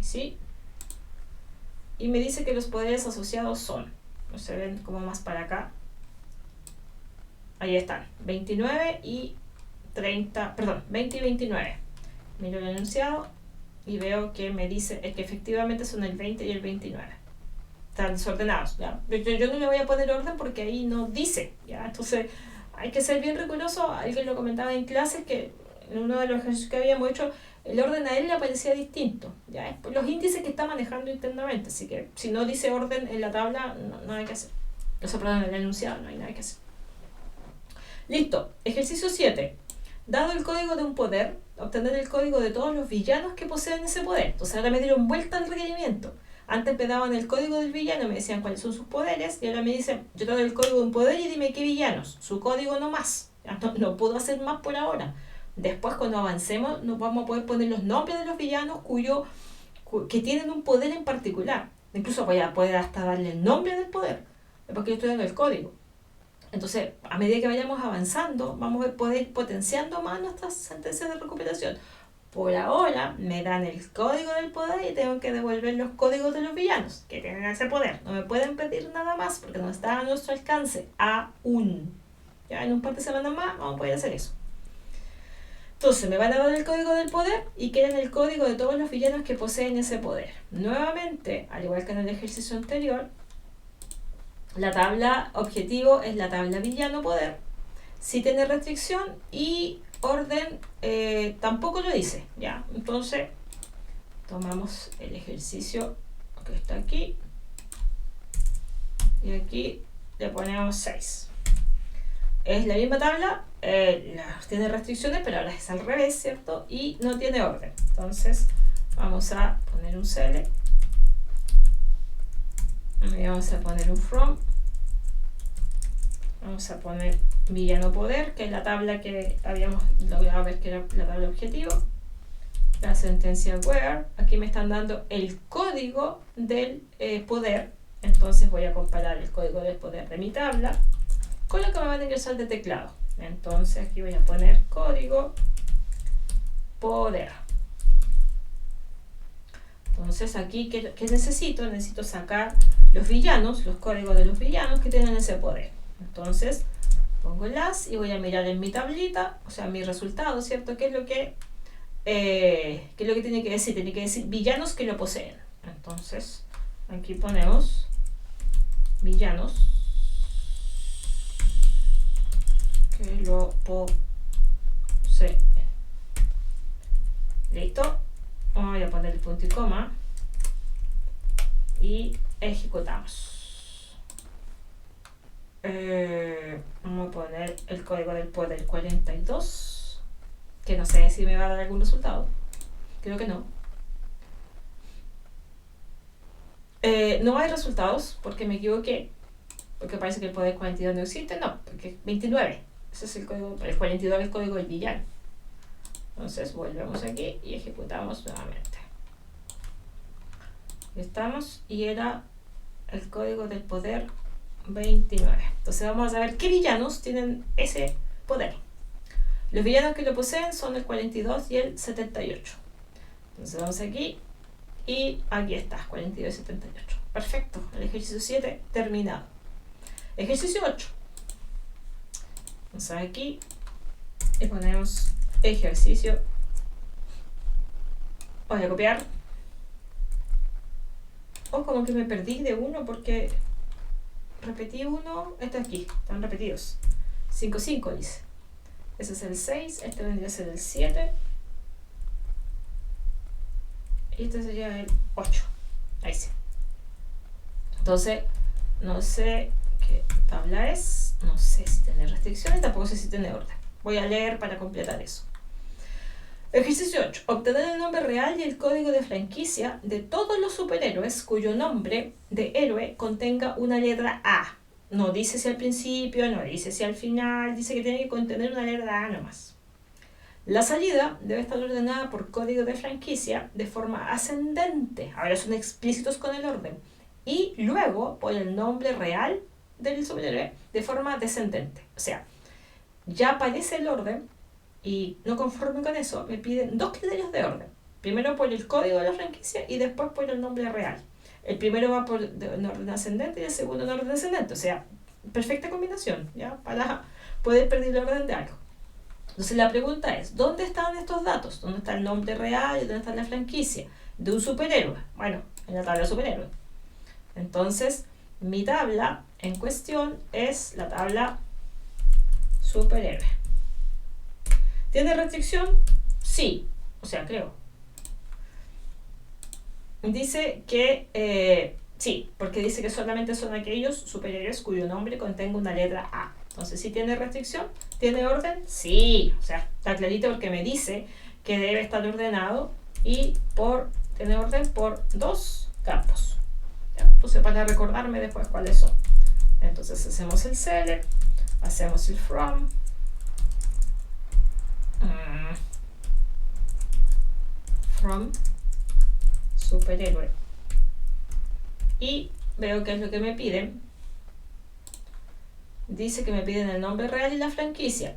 Y sí. Y me dice que los poderes asociados son, no se ven como más para acá. Ahí están, 29 y 30, perdón, 20 y 29. Miro el enunciado y veo que me dice que efectivamente son el 20 y el 29. Están desordenados, ¿ya? Yo no le voy a poner orden porque ahí no dice, ¿ya? Entonces hay que ser bien riguroso. Alguien lo comentaba en clases que en uno de los ejercicios que habíamos hecho, el orden a él le parecía distinto, ¿ya? Es por los índices que está manejando internamente, así que si no dice orden en la tabla, no hay que hacer. O sea, perdón, en el enunciado no hay nada que hacer. Listo, ejercicio 7. Dado el código de un poder, obtener el código de todos los villanos que poseen ese poder. Entonces ahora me dieron vuelta al requerimiento. Antes me daban el código del villano, me decían cuáles son sus poderes, y ahora me dicen, yo te doy el código de un poder y dime qué villanos. Su código no más. No puedo hacer más por ahora. Después, cuando avancemos, nos vamos a poder poner los nombres de los villanos que tienen un poder en particular. Incluso voy a poder hasta darle el nombre del poder, porque yo estoy dando el código. Entonces, a medida que vayamos avanzando, vamos a poder ir potenciando más nuestras sentencias de recuperación. Por ahora, me dan el código del poder y tengo que devolver los códigos de los villanos que tienen ese poder. No me pueden pedir nada más porque no está a nuestro alcance aún. Ya en un par de semanas más vamos a poder hacer eso. Entonces me van a dar el código del poder y quieren el código de todos los villanos que poseen ese poder. Nuevamente, al igual que en el ejercicio anterior, la tabla objetivo es la tabla villano poder. Sí tiene restricción y orden tampoco lo dice, ¿ya? Entonces tomamos el ejercicio que está aquí y aquí le ponemos 6. Es la misma tabla, tiene restricciones, pero ahora es al revés, ¿cierto? Y no tiene orden. Entonces vamos a poner un cl y vamos a poner un from. Vamos a poner villano poder, que es la tabla que habíamos logrado ver que era la tabla objetivo. La sentencia where, aquí me están dando el código del poder. Entonces voy a comparar el código del poder de mi tabla con lo que me van a ingresar de teclado. Entonces aquí voy a poner código poder. Entonces aquí, ¿qué necesito? Necesito sacar los villanos, los códigos de los villanos que tienen ese poder. Entonces pongo las y voy a mirar en mi tablita, o sea, mi resultado, ¿cierto? ¿Qué es lo que tiene que decir? Tiene que decir villanos que lo poseen. Entonces aquí ponemos villanos que lo poseen. Listo. Voy a poner el punto y coma y ejecutamos. Vamos a poner el código del poder 42, que no sé si me va a dar algún resultado. Creo que no. No hay resultados porque me equivoqué, porque parece que el poder 42 no existe. No, porque 29, ese es el código, el 42 es el código del villano. Entonces volvemos aquí y ejecutamos nuevamente. Estamos y era el código del poder 29. Entonces vamos a ver qué villanos tienen ese poder. Los villanos que lo poseen son el 42 y el 78. Entonces vamos aquí y aquí está, 42 y 78. Perfecto, el ejercicio 7 terminado. Ejercicio 8. Vamos aquí y ponemos ejercicio. Voy a copiar. Como que me perdí de uno porque repetí uno. Este aquí, están repetidos. 5, 5 dice. Ese es el 6, este vendría a ser el 7. Y este sería el 8. Ahí sí. Entonces, no sé qué tabla es. No sé si tiene restricciones, tampoco sé si tiene orden. Voy a leer para completar eso. Ejercicio 8. Obtener el nombre real y el código de franquicia de todos los superhéroes cuyo nombre de héroe contenga una letra A. No dice si al principio, no dice si al final, dice que tiene que contener una letra A nomás. La salida debe estar ordenada por código de franquicia de forma ascendente. Ahora son explícitos con el orden. Y luego por el nombre real del superhéroe de forma descendente. O sea, ya aparece el orden y no conforme con eso, me piden dos criterios de orden. Primero por el código de la franquicia y después por el nombre real. El primero va por en orden ascendente y el segundo en orden descendente. O sea, perfecta combinación, ¿ya? Para poder perder el orden de algo. Entonces la pregunta es, ¿dónde están estos datos? ¿Dónde está el nombre real y dónde está la franquicia de un superhéroe? Bueno, en la tabla de superhéroe. Entonces, mi tabla en cuestión es la tabla superhéroe. ¿Tiene restricción? Sí, o sea, creo. Dice que sí, porque dice que solamente son aquellos superhéroes cuyo nombre contenga una letra A. Entonces, ¿sí tiene restricción? ¿Tiene orden? Sí, o sea, está clarito porque me dice que debe estar ordenado y tiene orden por dos campos. ¿Ya? Entonces, para recordarme después cuáles son. Entonces, hacemos el select, hacemos el from. From superhéroe y veo que es lo que me piden. Dice que me piden el nombre real y la franquicia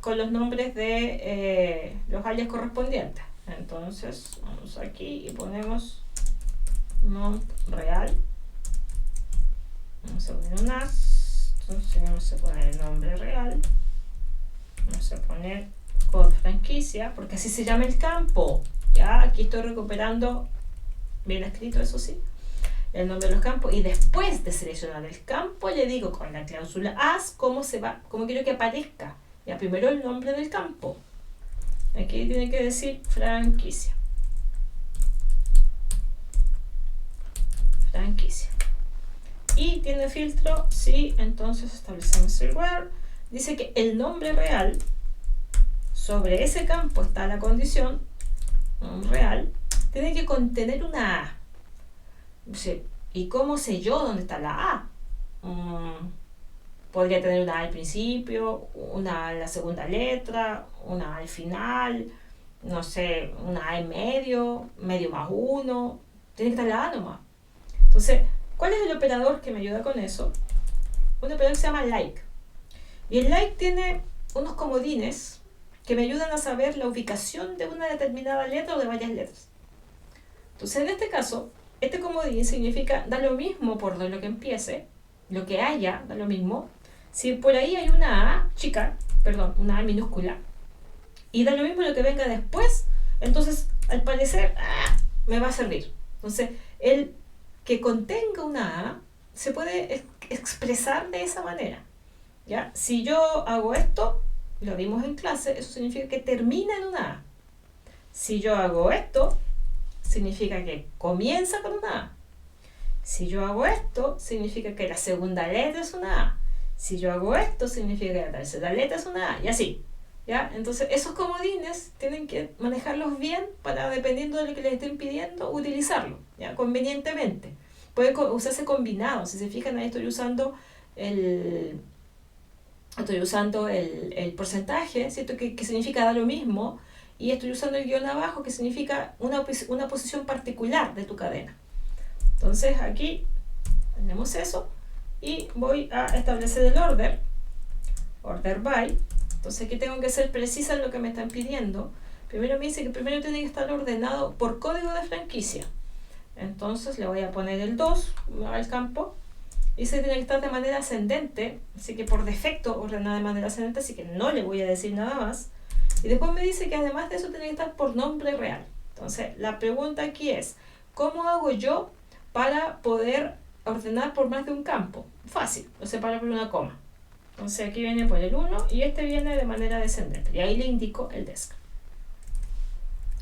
con los nombres de los alias correspondientes. Entonces vamos aquí y ponemos nombre real. Vamos a poner un as. Entonces vamos a poner el nombre real. Vamos a poner con franquicia, porque así se llama el campo. Ya, aquí estoy recuperando, bien escrito eso sí, el nombre de los campos. Y después de seleccionar el campo, le digo con la cláusula as cómo quiero que aparezca. Ya, primero el nombre del campo. Aquí tiene que decir franquicia. Franquicia. Y tiene filtro, sí, entonces establecemos el where. Dice que el nombre real, sobre ese campo está la condición, real, tiene que contener una A. ¿Y cómo sé yo dónde está la A? Podría tener una A al principio, una A en la segunda letra, una A al final, no sé, una A en medio, medio más uno. Tiene que estar la A nomás. Entonces, ¿cuál es el operador que me ayuda con eso? Un operador que se llama like. Y el like tiene unos comodines que me ayudan a saber la ubicación de una determinada letra o de varias letras. Entonces, en este caso, este comodín significa da lo mismo por lo que empiece, lo que haya, da lo mismo. Si por ahí hay una A chica, una A minúscula, y da lo mismo lo que venga después, entonces, al parecer, me va a servir. Entonces, el que contenga una A se puede expresar de esa manera. ¿Ya? Si yo hago esto, lo vimos en clase, eso significa que termina en una A. Si yo hago esto, significa que comienza con una A. Si yo hago esto, significa que la segunda letra es una A. Si yo hago esto, significa que la tercera letra es una A. Y así. ¿Ya? Entonces, esos comodines tienen que manejarlos bien para, dependiendo de lo que les estén pidiendo, utilizarlo, ¿ya? Convenientemente. Puede usarse combinado. Si se fijan, ahí estoy usando el porcentaje, ¿cierto? Que significa da lo mismo, y estoy usando el guión abajo, que significa una posición particular de tu cadena. Entonces aquí tenemos eso y voy a establecer el order by. Entonces aquí tengo que ser precisa en lo que me están pidiendo. Primero me dice que primero tiene que estar ordenado por código de franquicia. Entonces le voy a poner el 2 al campo. Y se tiene que estar de manera ascendente, así que por defecto ordenada de manera ascendente, así que no le voy a decir nada más. Y después me dice que además de eso tiene que estar por nombre real. Entonces la pregunta aquí es, ¿cómo hago yo para poder ordenar por más de un campo? Fácil, lo separo por una coma. Entonces aquí viene por el 1 y este viene de manera descendente. Y ahí le indico el desc.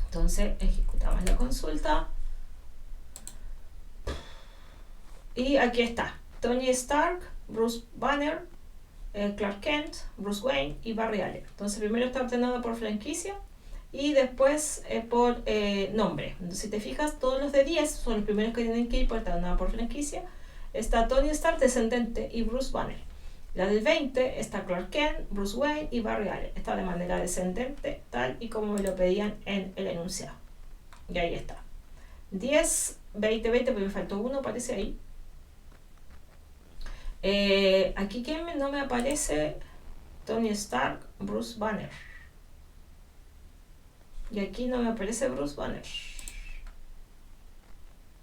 Entonces ejecutamos la consulta. Y aquí está. Tony Stark, Bruce Banner, Clark Kent, Bruce Wayne y Barry Allen. Entonces primero está ordenado por franquicia y después por nombre. Entonces, si te fijas, todos los de 10 son los primeros que tienen que ir ordenados por franquicia. Está Tony Stark descendente y Bruce Banner. La del 20 está Clark Kent, Bruce Wayne y Barry Allen. Está de manera descendente, tal y como me lo pedían en el enunciado. Y ahí está. 10, 20, 20, porque me faltó uno, aparece ahí. Aquí que no me aparece Tony Stark, Bruce Banner. Y aquí no me aparece Bruce Banner.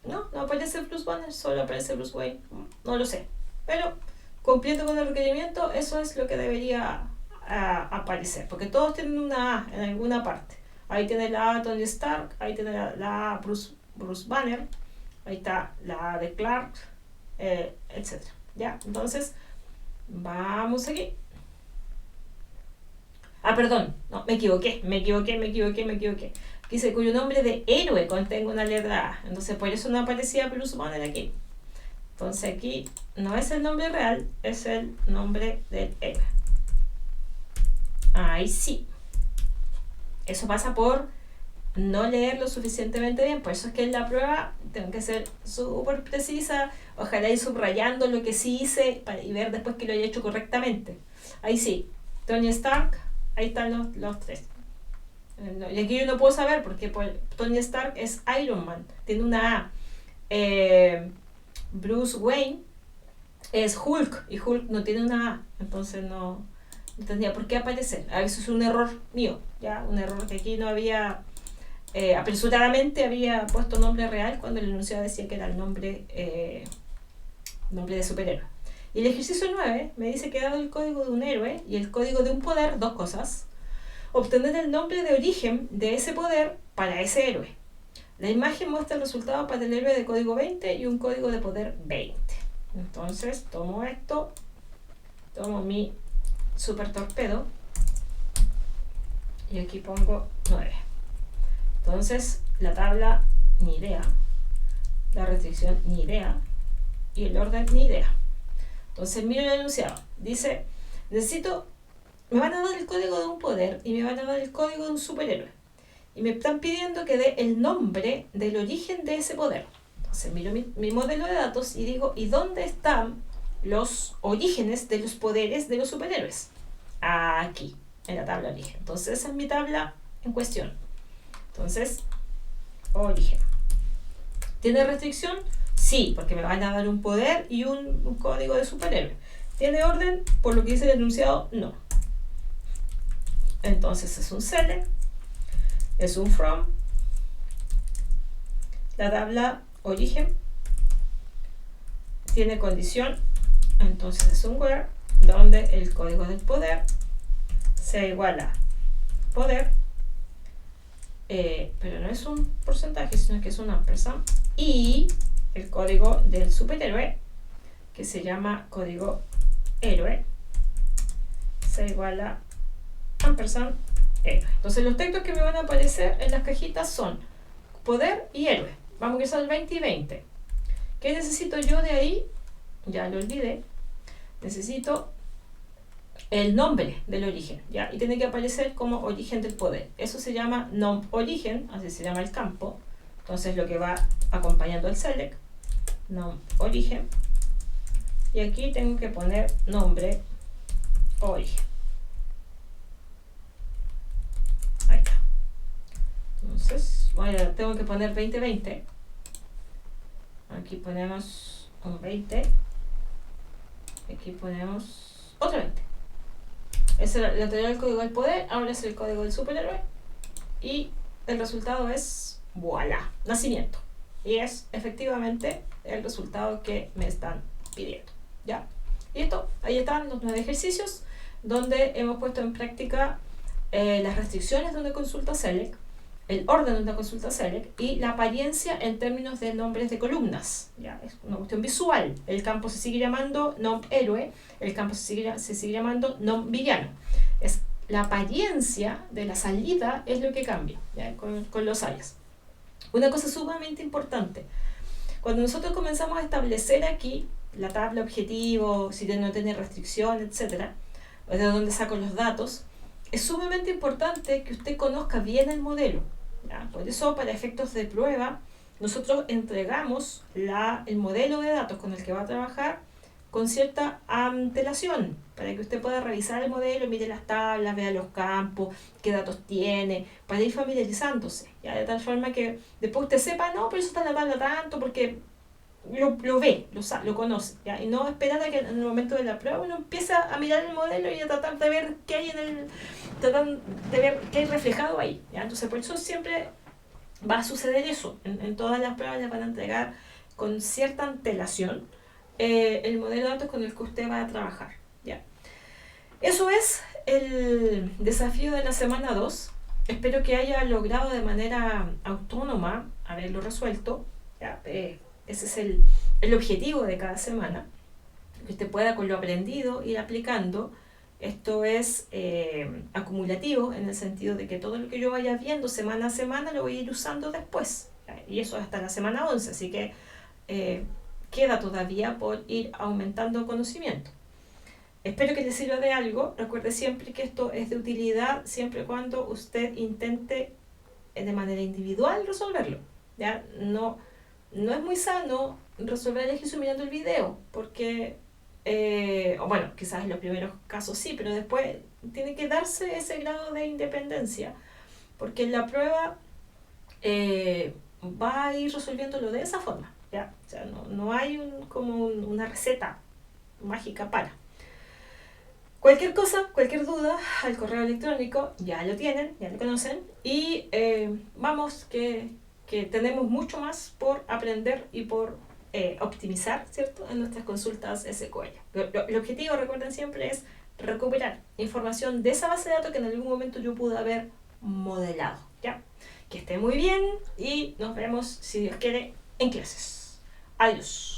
No aparece Bruce Banner, solo aparece Bruce Wayne. No lo sé. Pero cumpliendo con el requerimiento, eso es lo que debería aparecer. Porque todos tienen una A en alguna parte. Ahí tiene la A Tony Stark, ahí tiene la A Bruce Banner, ahí está la A de Clark, etc. ¿Ya? Entonces, vamos aquí. Perdón, no, me equivoqué. Dice cuyo nombre de héroe contenga una letra A. Entonces, por eso no aparecía Bruce Banner aquí. Entonces, aquí no es el nombre real, es el nombre del héroe. Ahí sí. Eso pasa por no leer lo suficientemente bien. Por eso es que en la prueba tengo que ser súper precisa. Ojalá ir subrayando lo que sí hice y ver después que lo haya hecho correctamente. Ahí sí, Tony Stark, ahí están los tres. Y aquí yo no puedo saber porque Tony Stark es Iron Man, tiene una A. Bruce Wayne es Hulk y Hulk no tiene una A, entonces no tendría por qué aparecer. A veces es un error mío, ya, un error que aquí no había. Apresuradamente había puesto nombre real cuando el enunciado decía que era el nombre de superhéroe. Y el ejercicio 9 me dice que dado el código de un héroe y el código de un poder, dos cosas, obtener el nombre de origen de ese poder para ese héroe. La imagen muestra el resultado para el héroe de código 20 y un código de poder 20. Entonces tomo esto, tomo mi super torpedo y aquí pongo 9. Entonces la tabla ni idea, la restricción ni idea y el orden ni idea. Entonces miro el enunciado, dice me van a dar el código de un poder y me van a dar el código de un superhéroe y me están pidiendo que dé el nombre del origen de ese poder. Entonces miro mi modelo de datos y digo, ¿y dónde están los orígenes de los poderes de los superhéroes? Aquí, en la tabla origen. Entonces esa es mi tabla en cuestión. Entonces, origen. ¿Tiene restricción? Sí, porque me van a dar un poder y un código de superhéroe. ¿Tiene orden? Por lo que dice el enunciado, no. Entonces es un select, es un from, la tabla origen tiene condición, entonces es un where, donde el código del poder sea igual a poder, pero no es un porcentaje, sino que es un ampersand, y el código del superhéroe, que se llama código héroe, sea igual a ampersand héroe. Entonces los textos que me van a aparecer en las cajitas son poder y héroe. Vamos a usar el 20 y 20. ¿Qué necesito yo de ahí? Ya lo olvidé. Necesito el nombre del origen, ¿ya? Y tiene que aparecer como origen del poder. Eso se llama nom-origen, así se llama el campo. Entonces lo que va acompañando al select, nom-origen. Y aquí tengo que poner nombre origen. Ahí está. Entonces, bueno, tengo que poner 20-20. Aquí ponemos un 20. Aquí ponemos otro 20. Ese es el anterior del código del poder, ahora es el código del superhéroe. Y el resultado es, voilà, nacimiento. y es efectivamente el resultado que me están pidiendo, ¿ya? Y esto, ahí están los 9 ejercicios donde hemos puesto en práctica las restricciones de una consulta SELECT, el orden de una consulta SELECT y la apariencia en términos de nombres de columnas. ¿Ya? Es una cuestión visual. El campo se sigue llamando nom héroe, el campo se sigue llamando nom villano. Es la apariencia de la salida es lo que cambia, ¿ya? Con los alias. Una cosa sumamente importante. Cuando nosotros comenzamos a establecer aquí la tabla objetivo, si no tiene restricción, etc., de dónde saco los datos, es sumamente importante que usted conozca bien el modelo. ¿Ya? Por eso, para efectos de prueba, nosotros entregamos el modelo de datos con el que va a trabajar con cierta antelación, para que usted pueda revisar el modelo, mire las tablas, vea los campos, qué datos tiene, para ir familiarizándose, ¿ya? De tal forma que después usted sepa, no, pero eso está en la tabla tanto, porque lo ve, lo conoce, ¿ya? Y no esperar a que en el momento de la prueba uno empieza a mirar el modelo y a tratar de ver qué hay tratar de ver qué hay reflejado ahí, ¿ya? Entonces por eso siempre va a suceder eso, en todas las pruebas les van a entregar con cierta antelación el modelo de datos con el que usted va a trabajar, ¿ya? Eso es el desafío de la semana 2. Espero que haya logrado de manera autónoma haberlo resuelto, ¿ya? Ese es el objetivo de cada semana, que usted pueda con lo aprendido ir aplicando. Esto es acumulativo en el sentido de que todo lo que yo vaya viendo semana a semana lo voy a ir usando después, ¿ya? Y eso hasta la semana 11, así que queda todavía por ir aumentando conocimiento. Espero que les sirva de algo. Recuerde siempre que esto es de utilidad siempre y cuando usted intente de manera individual resolverlo, ¿ya? No es muy sano resolver el ejercicio mirando el video, porque, o bueno, quizás en los primeros casos sí, pero después tiene que darse ese grado de independencia, porque en la prueba va a ir resolviéndolo de esa forma, ¿ya? O sea, no hay una receta mágica para. Cualquier cosa, cualquier duda, al correo electrónico ya lo tienen, ya lo conocen, y vamos que tenemos mucho más por aprender y por optimizar, ¿cierto?, en nuestras consultas SQL. El objetivo, recuerden siempre, es recuperar información de esa base de datos que en algún momento yo pude haber modelado, ¿ya? Que esté muy bien y nos vemos, si Dios quiere, en clases. Adiós.